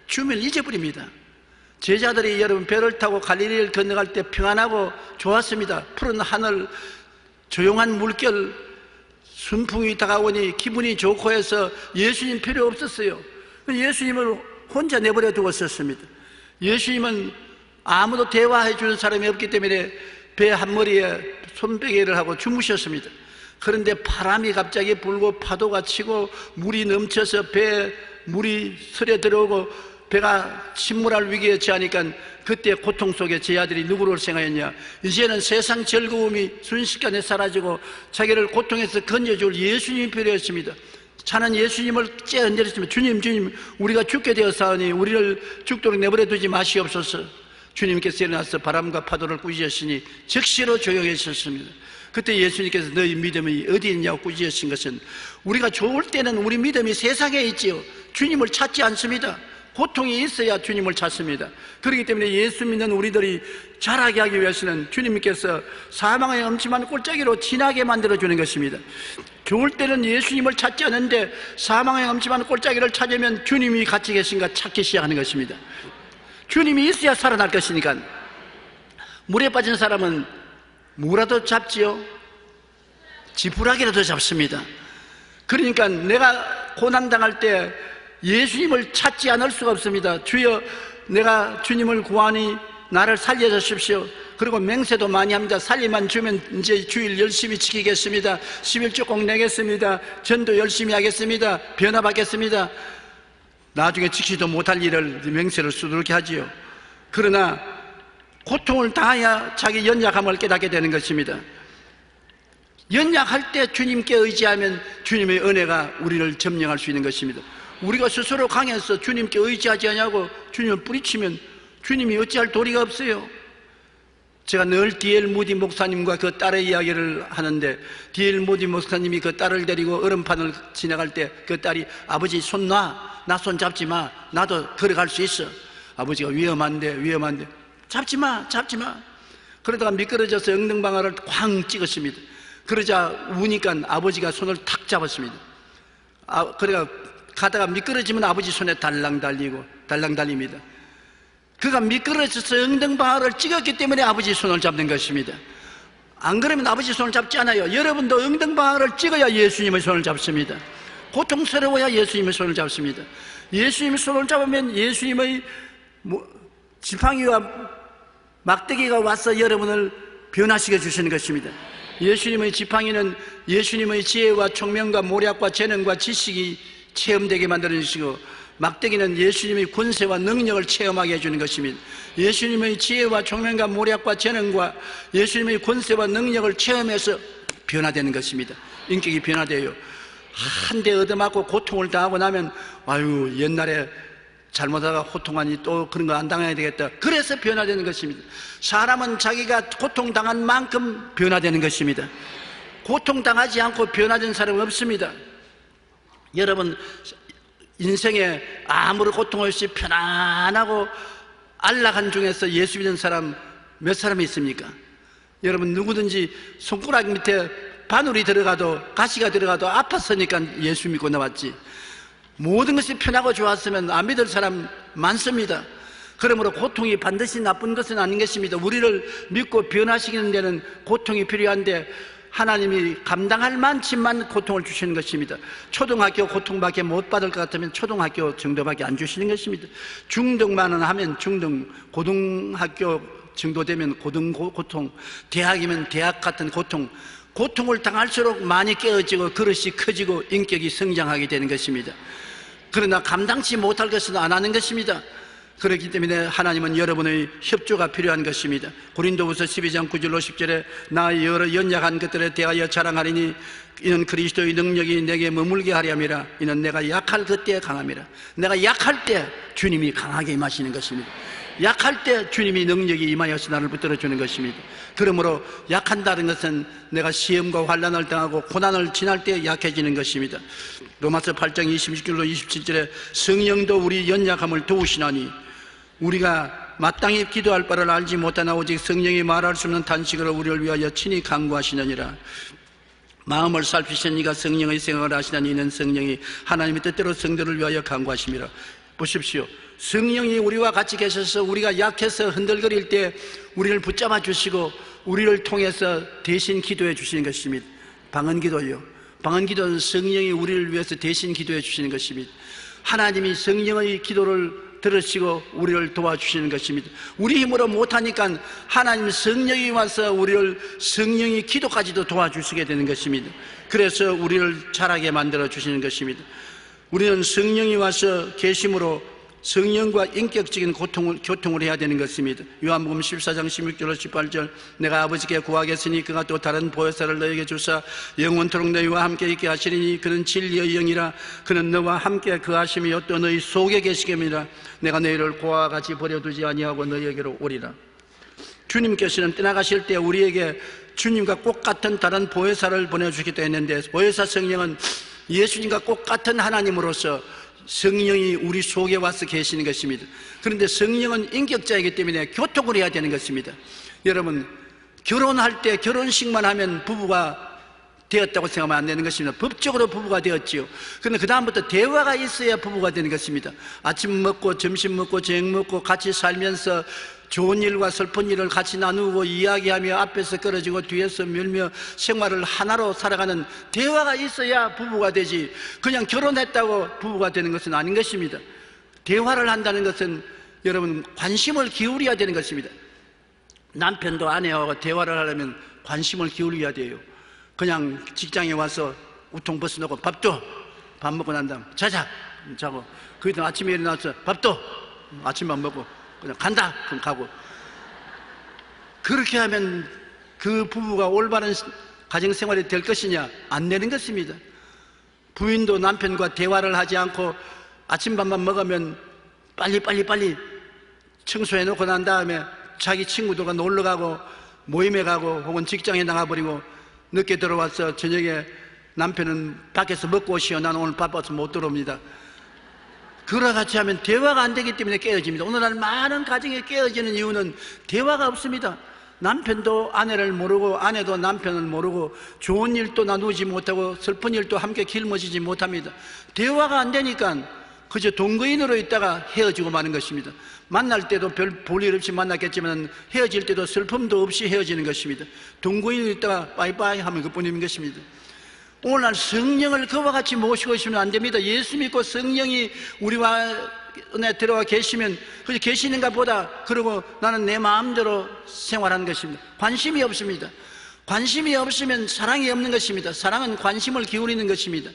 주님을 잊어버립니다. 제자들이 여러분 배를 타고 갈릴리를 건너갈 때 평안하고 좋았습니다. 푸른 하늘, 조용한 물결, 순풍이 다가오니 기분이 좋고 해서 예수님 필요 없었어요. 예수님을 혼자 내버려 두었었습니다. 예수님은 아무도 대화해 주는 사람이 없기 때문에 배 한 머리에 손베개를 하고 주무셨습니다. 그런데 바람이 갑자기 불고 파도가 치고 물이 넘쳐서 배에 물이 서려 들어오고 배가 침몰할 위기에 처하니까 그때 고통 속에 제 아들이 누구를 생각했냐? 이제는 세상 즐거움이 순식간에 사라지고 자기를 고통에서 건져줄 예수님이 필요했습니다. 차는 예수님을 째흔들었습니다. 주님, 우리가 죽게 되었사오니 우리를 죽도록 내버려 두지 마시옵소서. 주님께서 일어나서 바람과 파도를 꾸짖으시니 즉시로 조용해졌습니다. 그때 예수님께서 너희 믿음이 어디 있냐고 꾸짖으신 것은, 우리가 좋을 때는 우리 믿음이 세상에 있지요, 주님을 찾지 않습니다. 고통이 있어야 주님을 찾습니다. 그렇기 때문에 예수 믿는 우리들이 자라게 하기 위해서는 주님께서 사망의 엄침한 골짜기로 지나게 만들어주는 것입니다. 좋을 때는 예수님을 찾지 않는데 사망의 엄침한 골짜기를 찾으면 주님이 같이 계신가 찾기 시작하는 것입니다. 주님이 있어야 살아날 것이니까. 물에 빠진 사람은 뭐라도 잡지요? 지푸라기라도 잡습니다. 그러니까 내가 고난당할 때 예수님을 찾지 않을 수가 없습니다. 주여, 내가 주님을 구하니 나를 살려주십시오. 그리고 맹세도 많이 합니다. 살림만 주면 이제 주일 열심히 지키겠습니다. 11조 꼭 내겠습니다. 전도 열심히 하겠습니다. 변화받겠습니다. 나중에 지키지도 못할 일을 맹세를 수두룩히 하지요. 그러나 고통을 당해야 자기 연약함을 깨닫게 되는 것입니다. 연약할 때 주님께 의지하면 주님의 은혜가 우리를 점령할 수 있는 것입니다. 우리가 스스로 강해서 주님께 의지하지 않냐고 주님을 뿌리치면 주님이 어찌할 도리가 없어요. 제가 늘 D.L. 무디 목사님과 그 딸의 이야기를 하는데, D.L. 무디 목사님이 그 딸을 데리고 얼음판을 지나갈 때 그 딸이 아버지 손 놔, 나 손 잡지 마, 나도 걸어갈 수 있어. 아버지가 위험한데 잡지 마. 그러다가 미끄러져서 엉덩방아를 쾅 찍었습니다. 그러자 우니까 아버지가 손을 탁 잡았습니다. 그래가 가다가 미끄러지면 아버지 손에 달랑 달립니다. 그가 미끄러져서 엉덩방아를 찍었기 때문에 아버지 손을 잡는 것입니다. 안 그러면 아버지 손을 잡지 않아요. 여러분도 엉덩방아를 찍어야 예수님의 손을 잡습니다. 고통스러워야 예수님의 손을 잡습니다. 예수님의 손을 잡으면 예수님의 지팡이와 막대기가 와서 여러분을 변화시켜 주시는 것입니다. 예수님의 지팡이는 예수님의 지혜와 총명과 모략과 재능과 지식이 체험되게 만들어주시고, 막대기는 예수님의 권세와 능력을 체험하게 해주는 것입니다. 예수님의 지혜와 총명과 모략과 재능과 예수님의 권세와 능력을 체험해서 변화되는 것입니다. 인격이 변화돼요. 한 대 얻어맞고 고통을 당하고 나면 아유, 옛날에 잘못하다가 호통하니 또 그런 거 안 당해야 되겠다. 그래서 변화되는 것입니다. 사람은 자기가 고통당한 만큼 변화되는 것입니다. 고통당하지 않고 변화된 사람은 없습니다. 여러분, 인생에 아무런 고통 없이 편안하고 안락한 중에서 예수 믿는 사람 몇 사람이 있습니까? 여러분, 누구든지 손가락 밑에 바늘이 들어가도, 가시가 들어가도 아팠으니까 예수 믿고 나왔지, 모든 것이 편하고 좋았으면 안 믿을 사람 많습니다. 그러므로 고통이 반드시 나쁜 것은 아닌 것입니다. 우리를 믿고 변화시키는 데는 고통이 필요한데, 하나님이 감당할 만큼만 고통을 주시는 것입니다. 초등학교 고통밖에 못 받을 것 같으면 초등학교 정도밖에 안 주시는 것입니다. 중등만은 하면 중등, 고등학교 정도 되면 고등 대학이면 대학 같은 고통을 당할수록 많이 깨어지고 그릇이 커지고 인격이 성장하게 되는 것입니다. 그러나 감당치 못할 것은 안 하는 것입니다. 그렇기 때문에 하나님은 여러분의 협조가 필요한 것입니다. 고린도후서 12장 9절로 10절에 나 여러 연약한 것들에 대하여 자랑하리니 이는 그리스도의 능력이 내게 머물게 하렴이라. 이는 내가 약할 그때에 강함이라. 내가 약할 때 주님이 강하게 임하시는 것입니다. 약할 때 주님이 능력이 임하여서 나를 붙들어주는 것입니다. 그러므로 약한다는 것은 내가 시험과 환난을 당하고 고난을 지날 때 약해지는 것입니다. 로마서 8장 26절로 27절에 성령도 우리 연약함을 도우시나니 우리가 마땅히 기도할 바를 알지 못하나 오직 성령이 말할 수 없는 탄식으로 우리를 위하여 친히 간구하시느니라. 마음을 살피신 이가 성령의 생각을 하시나니 이는 성령이 하나님의 뜻대로 성도를 위하여 간구하심이라. 보십시오. 성령이 우리와 같이 계셔서 우리가 약해서 흔들거릴 때 우리를 붙잡아 주시고 우리를 통해서 대신 기도해 주시는 것입니다. 방언기도요. 방언기도는 성령이 우리를 위해서 대신 기도해 주시는 것입니다. 하나님이 성령의 기도를 들으시고 우리를 도와주시는 것입니다. 우리 힘으로 못하니까 하나님 성령이 와서 우리를 성령이 기도까지도 도와주시게 되는 것입니다. 그래서 우리를 자라게 만들어 주시는 것입니다. 우리는 성령이 와서 계심으로 성령과 인격적인 교통을 해야 되는 것입니다. 요한복음 14장 16절 18절 내가 아버지께 구하겠으니 그가 또 다른 보혜사를 너에게 주사 영원토록 너희와 함께 있게 하시리니 그는 진리의 영이라 그는 너와 함께 거하심이요 또 너희 속에 계시겠느니라 내가 너희를 고아와 같이 버려두지 아니하고 너희에게로 오리라. 주님께서는 떠나가실 때 우리에게 주님과 꼭 같은 다른 보혜사를 보내주시기도 했는데 보혜사 성령은 예수님과 꼭 같은 하나님으로서 성령이 우리 속에 와서 계시는 것입니다. 그런데 성령은 인격자이기 때문에 교통을 해야 되는 것입니다. 여러분, 결혼할 때 결혼식만 하면 부부가 되었다고 생각하면 안 되는 것입니다. 법적으로 부부가 되었지요. 그런데 그 다음부터 대화가 있어야 부부가 되는 것입니다. 아침 먹고 점심 먹고 저녁 먹고 같이 살면서 좋은 일과 슬픈 일을 같이 나누고 이야기하며 앞에서 끌어지고 뒤에서 밀며 생활을 하나로 살아가는 대화가 있어야 부부가 되지, 그냥 결혼했다고 부부가 되는 것은 아닌 것입니다. 대화를 한다는 것은 여러분 관심을 기울여야 되는 것입니다. 남편도 아내와 대화를 하려면 관심을 기울여야 돼요. 그냥 직장에 와서 우통 벗어놓고 밥 먹고 난 다음 자고 그 다음 아침에 일어나서 아침밥 먹고 그냥 간다 그럼 가고, 그렇게 하면 그 부부가 올바른 가정생활이 될 것이냐? 안 되는 것입니다. 부인도 남편과 대화를 하지 않고 아침밥만 먹으면 빨리 청소해 놓고 난 다음에 자기 친구들과 놀러가고 모임에 가고 혹은 직장에 나가버리고 늦게 들어와서 저녁에 남편은 밖에서 먹고 오시오 나는 오늘 바빠서 못 들어옵니다. 그와 같이 하면 대화가 안 되기 때문에 깨어집니다. 오늘날 많은 가정이 깨어지는 이유는 대화가 없습니다. 남편도 아내를 모르고 아내도 남편을 모르고 좋은 일도 나누지 못하고 슬픈 일도 함께 길머지지 못합니다. 대화가 안 되니까 그저 동거인으로 있다가 헤어지고 마는 것입니다. 만날 때도 별 볼일 없이 만났겠지만 헤어질 때도 슬픔도 없이 헤어지는 것입니다. 동거인으로 있다가 빠이빠이 하면 그뿐인 것입니다. 오늘날 성령을 그와 같이 모시고 있으면 안 됩니다. 예수 믿고 성령이 우리와 은혜 들어와 계시면 그저 계시는가 보다 그러고 나는 내 마음대로 생활하는 것입니다. 관심이 없습니다. 관심이 없으면 사랑이 없는 것입니다. 사랑은 관심을 기울이는 것입니다.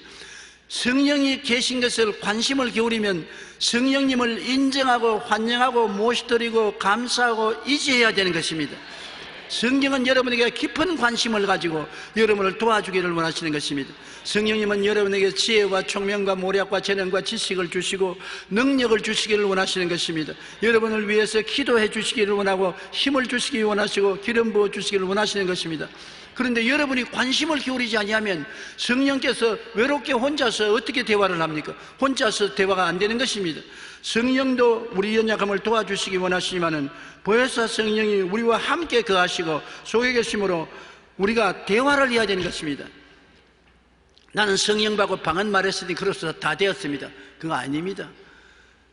성령이 계신 것을 관심을 기울이면 성령님을 인정하고 환영하고 모시드리고 감사하고 이지해야 되는 것입니다. 성령은 여러분에게 깊은 관심을 가지고 여러분을 도와주기를 원하시는 것입니다. 성령님은 여러분에게 지혜와 총명과 모략과 재능과 지식을 주시고 능력을 주시기를 원하시는 것입니다. 여러분을 위해서 기도해 주시기를 원하고 힘을 주시기 원하시고 기름 부어 주시기를 원하시는 것입니다. 그런데 여러분이 관심을 기울이지 아니하면 성령께서 외롭게 혼자서 어떻게 대화를 합니까? 혼자서 대화가 안 되는 것입니다. 성령도 우리 연약함을 도와주시기 원하시지만은 보혜사 성령이 우리와 함께 거하시고 속에 계심으로 우리가 대화를 해야 되는 것입니다. 나는 성령 받고 방언 말했으니 그로서 다 되었습니다. 그거 아닙니다.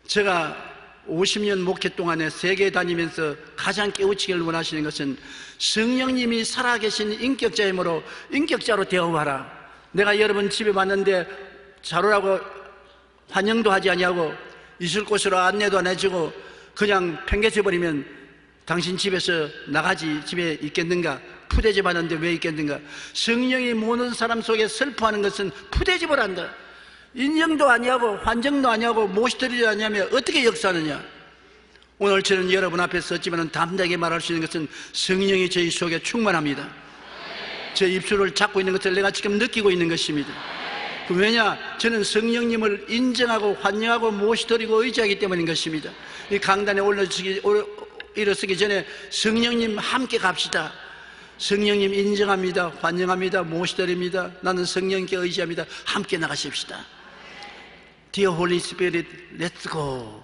제가 50년 목회 동안에 세계 다니면서 가장 깨우치기를 원하시는 것은 성령님이 살아계신 인격자이므로 인격자로 대우하라. 내가 여러분 집에 왔는데 자루라고 환영도 하지 아니하고 있을 곳으로 안내도 안 해주고 그냥 팽개쳐버리면 당신 집에서 나가지 집에 있겠는가? 푸대접 하는데 왜 있겠는가? 성령이 모든 사람 속에 슬퍼하는 것은 푸대접을 한다. 인정도 아니하고 환정도 아니하고 모시드리지 아니하면 어떻게 역사하느냐? 오늘 저는 여러분 앞에 섰지만 담대하게 말할 수 있는 것은 성령이 저희 속에 충만합니다. 제 입술을 잡고 있는 것을 내가 지금 느끼고 있는 것입니다. 왜냐? 저는 성령님을 인정하고 환영하고 모시드리고 의지하기 때문인 것입니다. 이 강단에 일어서기 전에 성령님 함께 갑시다. 성령님 인정합니다. 환영합니다. 모시드립니다. 나는 성령께 의지합니다. 함께 나가십시다. Dear Holy Spirit, let's go.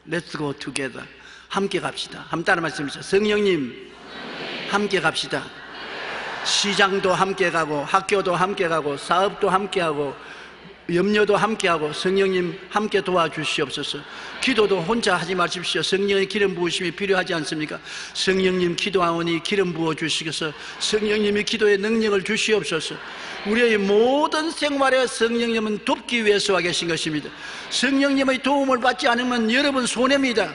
Let's go together. 함께 갑시다. 한번 따라 말씀하시죠. 성령님, 함께 갑시다. 시장도 함께 가고 학교도 함께 가고 사업도 함께 하고 염려도 함께하고 성령님 함께 도와주시옵소서. 기도도 혼자 하지 마십시오. 성령의 기름 부으심이 필요하지 않습니까? 성령님 기도하오니 기름 부어주시겠어. 성령님이 기도의 능력을 주시옵소서. 우리의 모든 생활에 성령님은 돕기 위해서 와 계신 것입니다. 성령님의 도움을 받지 않으면 여러분 손해입니다.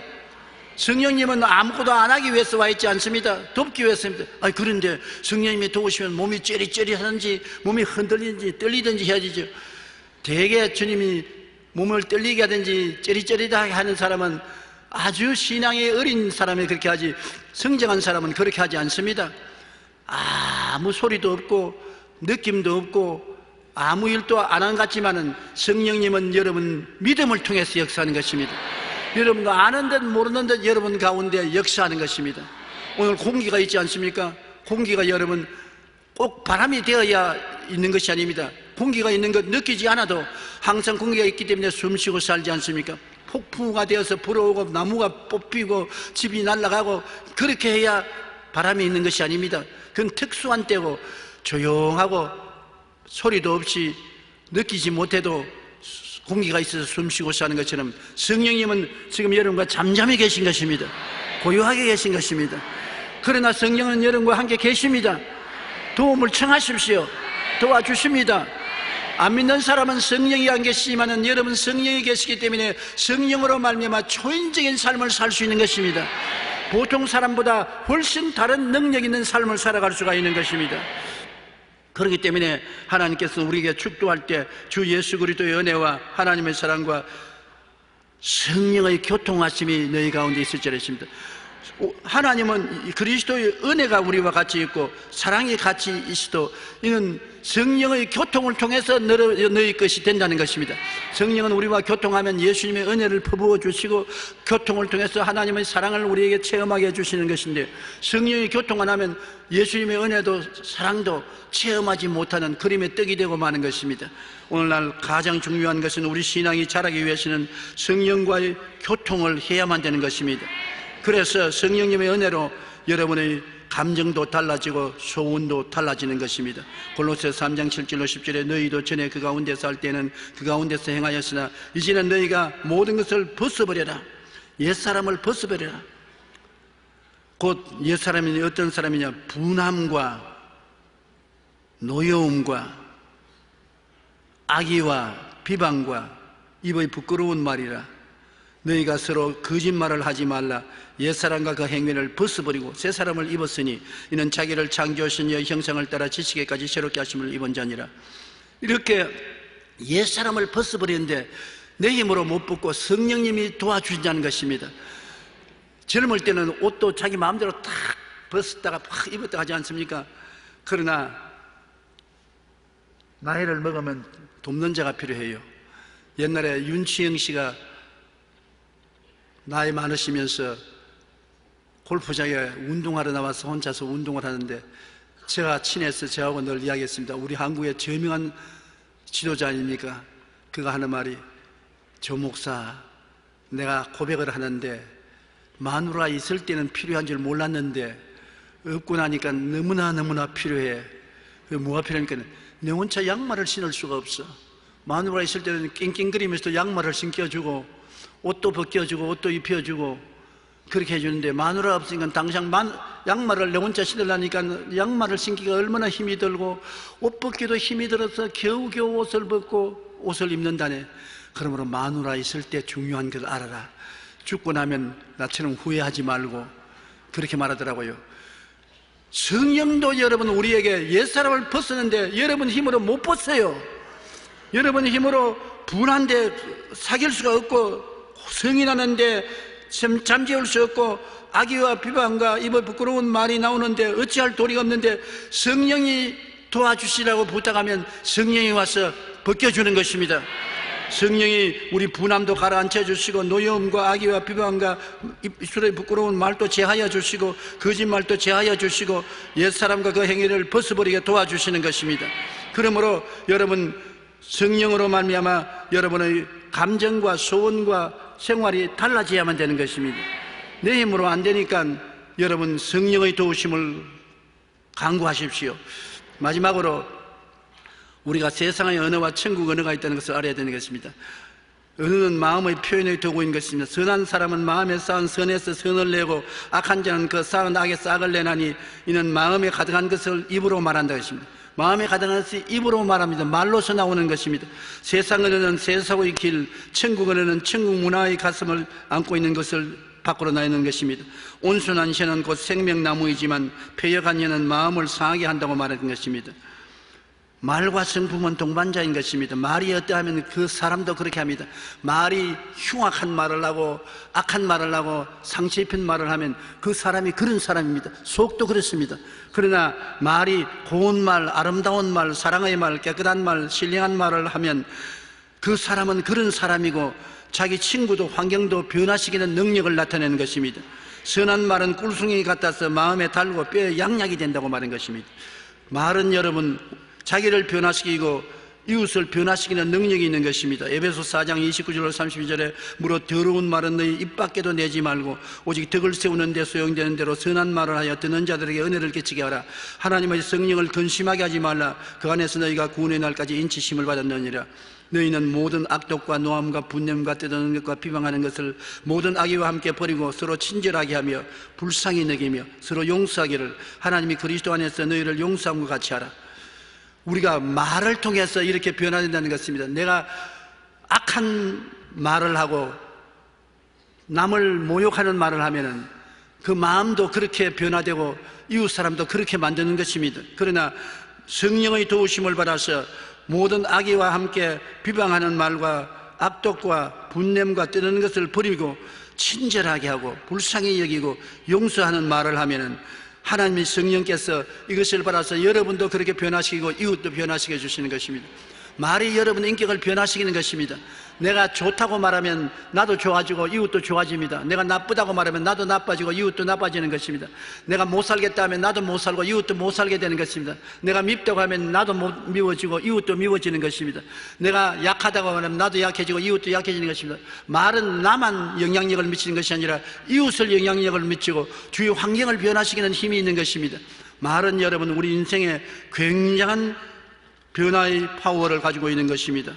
성령님은 아무것도 안 하기 위해서 와 있지 않습니다. 돕기 위해서입니다. 그런데 성령님이 도우시면 몸이 쩌릿쩌릿하든지 몸이 흔들리든지 떨리든지 해야지죠. 대개 주님이 몸을 떨리게 하든지 쩌릿쩌릿하게 하는 사람은 아주 신앙이 어린 사람이 그렇게 하지, 성장한 사람은 그렇게 하지 않습니다. 아무 소리도 없고 느낌도 없고 아무 일도 안 한 것 같지만은 성령님은 여러분 믿음을 통해서 역사하는 것입니다. 여러분과 아는 듯 모르는 듯 여러분 가운데 역사하는 것입니다. 오늘 공기가 있지 않습니까? 공기가 여러분 꼭 바람이 되어야 있는 것이 아닙니다. 공기가 있는 것 느끼지 않아도 항상 공기가 있기 때문에 숨쉬고 살지 않습니까? 폭풍우가 되어서 불어오고 나무가 뽑히고 집이 날아가고 그렇게 해야 바람이 있는 것이 아닙니다. 그건 특수한 때고 조용하고 소리도 없이 느끼지 못해도 공기가 있어서 숨쉬고 사는 것처럼 성령님은 지금 여러분과 잠잠히 계신 것입니다. 고요하게 계신 것입니다. 그러나 성령은 여러분과 함께 계십니다. 도움을 청하십시오. 도와주십니다. 안 믿는 사람은 성령이 안 계시지만은 여러분 성령이 계시기 때문에 성령으로 말미암아 초인적인 삶을 살 수 있는 것입니다. 보통 사람보다 훨씬 다른 능력 있는 삶을 살아갈 수가 있는 것입니다. 그렇기 때문에 하나님께서 우리에게 축도할 때 주 예수 그리스도의 은혜와 하나님의 사랑과 성령의 교통하심이 너희 가운데 있을지라 했습니다. 하나님은 그리스도의 은혜가 우리와 같이 있고 사랑이 같이 있어도 이는 성령의 교통을 통해서 너희 것이 된다는 것입니다. 성령은 우리와 교통하면 예수님의 은혜를 퍼부어 주시고 교통을 통해서 하나님의 사랑을 우리에게 체험하게 해주시는 것인데, 성령이 교통 안 하면 예수님의 은혜도 사랑도 체험하지 못하는 그림의 떡이 되고 마는 것입니다. 오늘날 가장 중요한 것은 우리 신앙이 자라기 위해서는 성령과의 교통을 해야만 되는 것입니다. 그래서 성령님의 은혜로 여러분의 감정도 달라지고 소원도 달라지는 것입니다. 골로새 3장 7절로 10절에 너희도 전에 그 가운데서 할 때는 그 가운데서 행하였으나 이제는 너희가 모든 것을 벗어버려라. 옛사람을 벗어버려라. 곧 옛사람이 어떤 사람이냐? 분함과 노여움과 악의와 비방과 입의 부끄러운 말이라. 너희가 서로 거짓말을 하지 말라. 옛사람과 그 행위를 벗어버리고 새사람을 입었으니 이는 자기를 창조하신 이의 형상을 따라 지식에까지 새롭게 하심을 입은 자니라. 이렇게 옛사람을 벗어버리는데 내 힘으로 못 벗고 성령님이 도와주신다는 것입니다. 젊을 때는 옷도 자기 마음대로 탁 벗었다가 팍 입었다 하지 않습니까? 그러나 나이를 먹으면 돕는 자가 필요해요. 옛날에 윤치영 씨가 나이 많으시면서 골프장에 운동하러 나와서 혼자서 운동을 하는데 제가 친해서 저하고 늘 이야기했습니다. 우리 한국의 저명한 지도자 아닙니까? 그가 하는 말이, 조 목사, 내가 고백을 하는데 마누라 있을 때는 필요한 줄 몰랐는데 없고 나니까 너무나 필요해. 뭐가 필요하니까 내 혼자 양말을 신을 수가 없어. 마누라 있을 때는 낑낑거리면서도 양말을 신겨주고 옷도 벗겨주고 옷도 입혀주고 그렇게 해주는데 마누라 없으니까 당장 양말을 내 혼자 신으려니까 양말을 신기가 얼마나 힘이 들고 옷 벗기도 힘이 들어서 겨우겨우 옷을 벗고 옷을 입는다네. 그러므로 마누라 있을 때 중요한 걸 알아라. 죽고 나면 나처럼 후회하지 말고 그렇게 말하더라고요. 성령도 여러분 우리에게 옛사람을 벗었는데 여러분 힘으로 못 벗어요. 여러분 힘으로 분한데 사귈 수가 없고 성인하는데 잠재울 수 없고 악의와 비방과 입에 부끄러운 말이 나오는데 어찌할 도리가 없는데 성령이 도와주시라고 부탁하면 성령이 와서 벗겨주는 것입니다. 성령이 우리 분함도 가라앉혀 주시고 노여움과 악의와 비방과 입술에 부끄러운 말도 제하여 주시고 거짓말도 제하여 주시고 옛사람과 그 행위를 벗어버리게 도와주시는 것입니다. 그러므로 여러분 성령으로 말미암아 여러분의 감정과 소원과 생활이 달라져야만 되는 것입니다. 내 힘으로 안 되니까 여러분 성령의 도우심을 간구하십시오. 마지막으로 우리가 세상의 언어와 천국 언어가 있다는 것을 알아야 되는 것입니다. 언어는 마음의 표현의 도구인 것입니다. 선한 사람은 마음에 쌓은 선에서 선을 내고 악한 자는 그 쌓은 악에서 악을 내나니 이는 마음에 가득한 것을 입으로 말한다 것입니다. 마음에 가득한 것이 입으로 말합니다. 말로서 나오는 것입니다. 세상 언어는 세상의 길, 천국 언어는 천국 문화의 가슴을 안고 있는 것을 밖으로 나오는 것입니다. 온순한 혀는 곧 생명나무이지만 패역한 혀는 마음을 상하게 한다고 말하는 것입니다. 말과 성품은 동반자인 것입니다. 말이 어떠하면 그 사람도 그렇게 합니다. 말이 흉악한 말을 하고 악한 말을 하고 상처 입힌 말을 하면 그 사람이 그런 사람입니다. 속도 그렇습니다. 그러나 말이 고운 말, 아름다운 말, 사랑의 말, 깨끗한 말, 신령한 말을 하면 그 사람은 그런 사람이고 자기 친구도 환경도 변화시키는 능력을 나타내는 것입니다. 선한 말은 꿀송이 같아서 마음에 달고 뼈에 양약이 된다고 말한 것입니다. 말은 여러분 자기를 변화시키고 이웃을 변화시키는 능력이 있는 것입니다. 에베소 4장 29절로 32절에 무릇 더러운 말은 너희 입 밖에도 내지 말고 오직 덕을 세우는 데 소용되는 대로 선한 말을 하여 듣는 자들에게 은혜를 끼치게 하라. 하나님의 성령을 근심하게 하지 말라. 그 안에서 너희가 구원의 날까지 인치심을 받았느니라. 너희는 모든 악독과 노함과 분냄과 뜯어놓는 것과 비방하는 것을 모든 악의와 함께 버리고 서로 친절하게 하며 불쌍히 여기며 서로 용서하기를 하나님이 그리스도 안에서 너희를 용서함과 같이 하라. 우리가 말을 통해서 이렇게 변화된다는 것입니다. 내가 악한 말을 하고 남을 모욕하는 말을 하면은 그 마음도 그렇게 변화되고 이웃 사람도 그렇게 만드는 것입니다. 그러나 성령의 도우심을 받아서 모든 악의와 함께 비방하는 말과 악독과 분냄과 뜨는 것을 버리고 친절하게 하고 불쌍히 여기고 용서하는 말을 하면은 하나님의 성령께서 이것을 받아서 여러분도 그렇게 변화시키고 이웃도 변화시켜 주시는 것입니다. 말이 여러분의 인격을 변화시키는 것입니다. 내가 좋다고 말하면 나도 좋아지고 이웃도 좋아집니다. 내가 나쁘다고 말하면 나도 나빠지고 이웃도 나빠지는 것입니다. 내가 못 살겠다 하면 나도 못 살고 이웃도 못 살게 되는 것입니다. 내가 밉다고 하면 나도 못 미워지고 이웃도 미워지는 것입니다. 내가 약하다고 하면 나도 약해지고 이웃도 약해지는 것입니다. 말은 나만 영향력을 미치는 것이 아니라 이웃을 영향력을 미치고 주위 환경을 변화시키는 힘이 있는 것입니다. 말은 여러분 우리 인생에 굉장한 변화의 파워를 가지고 있는 것입니다.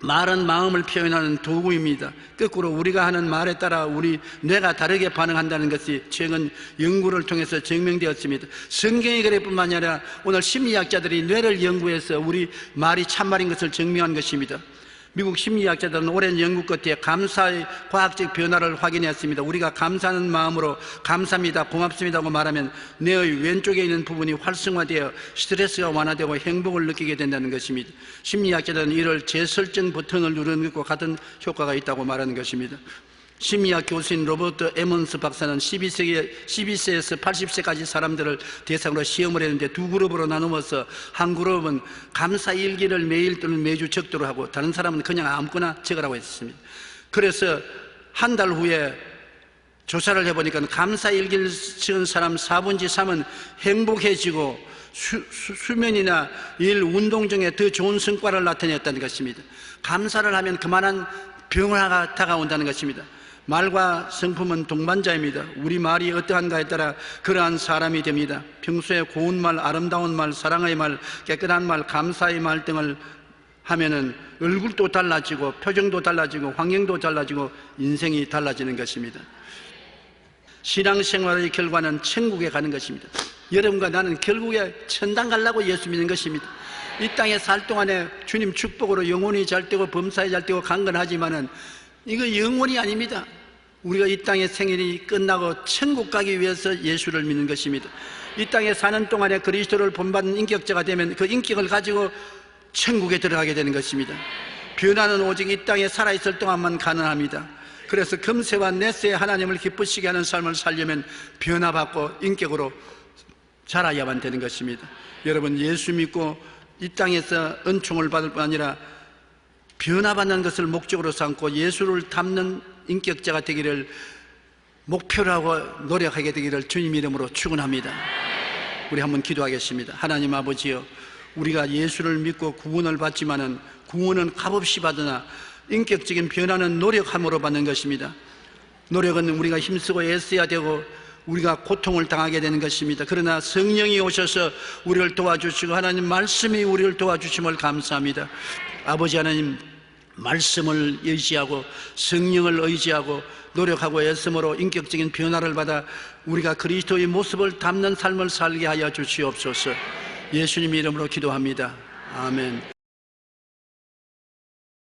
말은 마음을 표현하는 도구입니다. 거꾸로 우리가 하는 말에 따라 우리 뇌가 다르게 반응한다는 것이 최근 연구를 통해서 증명되었습니다. 성경이 그럴 뿐만 아니라 오늘 심리학자들이 뇌를 연구해서 우리 말이 참말인 것을 증명한 것입니다. 미국 심리학자들은 오랜 연구 끝에 감사의 과학적 변화를 확인했습니다. 우리가 감사하는 마음으로 감사합니다, 고맙습니다고 말하면 뇌의 왼쪽에 있는 부분이 활성화되어 스트레스가 완화되고 행복을 느끼게 된다는 것입니다. 심리학자들은 이를 재설정 버튼을 누르는 것과 같은 효과가 있다고 말하는 것입니다. 심리학 교수인 로버트 에먼스 박사는 12세에서 80세까지 사람들을 대상으로 시험을 했는데 두 그룹으로 나누어서 한 그룹은 감사 일기를 매일 또는 매주 적도록 하고 다른 사람은 그냥 아무거나 적으라고 했습니다. 그래서 한 달 후에 조사를 해보니까 감사 일기를 적은 사람 4분의 3은 행복해지고 수면이나 일, 운동 중에 더 좋은 성과를 나타냈다는 것입니다. 감사를 하면 그만한 변화가 다가온다는 것입니다. 말과 성품은 동반자입니다. 우리 말이 어떠한가에 따라 그러한 사람이 됩니다. 평소에 고운 말, 아름다운 말, 사랑의 말, 깨끗한 말, 감사의 말 등을 하면은 얼굴도 달라지고 표정도 달라지고 환경도 달라지고 인생이 달라지는 것입니다. 신앙생활의 결과는 천국에 가는 것입니다. 여러분과 나는 결국에 천당 가려고 예수 믿는 것입니다. 이 땅에 살 동안에 주님 축복으로 영혼이 잘 되고 범사에 잘 되고 강건하지만은 이거 영원이 아닙니다. 우리가 이 땅의 생일이 끝나고 천국 가기 위해서 예수를 믿는 것입니다. 이 땅에 사는 동안에 그리스도를 본받는 인격자가 되면 그 인격을 가지고 천국에 들어가게 되는 것입니다. 변화는 오직 이 땅에 살아있을 동안만 가능합니다. 그래서 금세와 넷세에 하나님을 기쁘시게 하는 삶을 살려면 변화받고 인격으로 자라야만 되는 것입니다. 여러분 예수 믿고 이 땅에서 은총을 받을 뿐 아니라 변화받는 것을 목적으로 삼고 예수를 닮는 인격자가 되기를 목표로 하고 노력하게 되기를 주님 이름으로 축원합니다. 우리 한번 기도하겠습니다. 하나님 아버지여, 우리가 예수를 믿고 구원을 받지만은 구원은 값없이 받으나 인격적인 변화는 노력함으로 받는 것입니다. 노력은 우리가 힘쓰고 애써야 되고 우리가 고통을 당하게 되는 것입니다. 그러나 성령이 오셔서 우리를 도와주시고 하나님 말씀이 우리를 도와주심을 감사합니다. 아버지 하나님, 말씀을 의지하고 성령을 의지하고 노력하고 애씀으로 인격적인 변화를 받아 우리가 그리스도의 모습을 담는 삶을 살게 하여 주시옵소서. 예수님 이름으로 기도합니다. 아멘.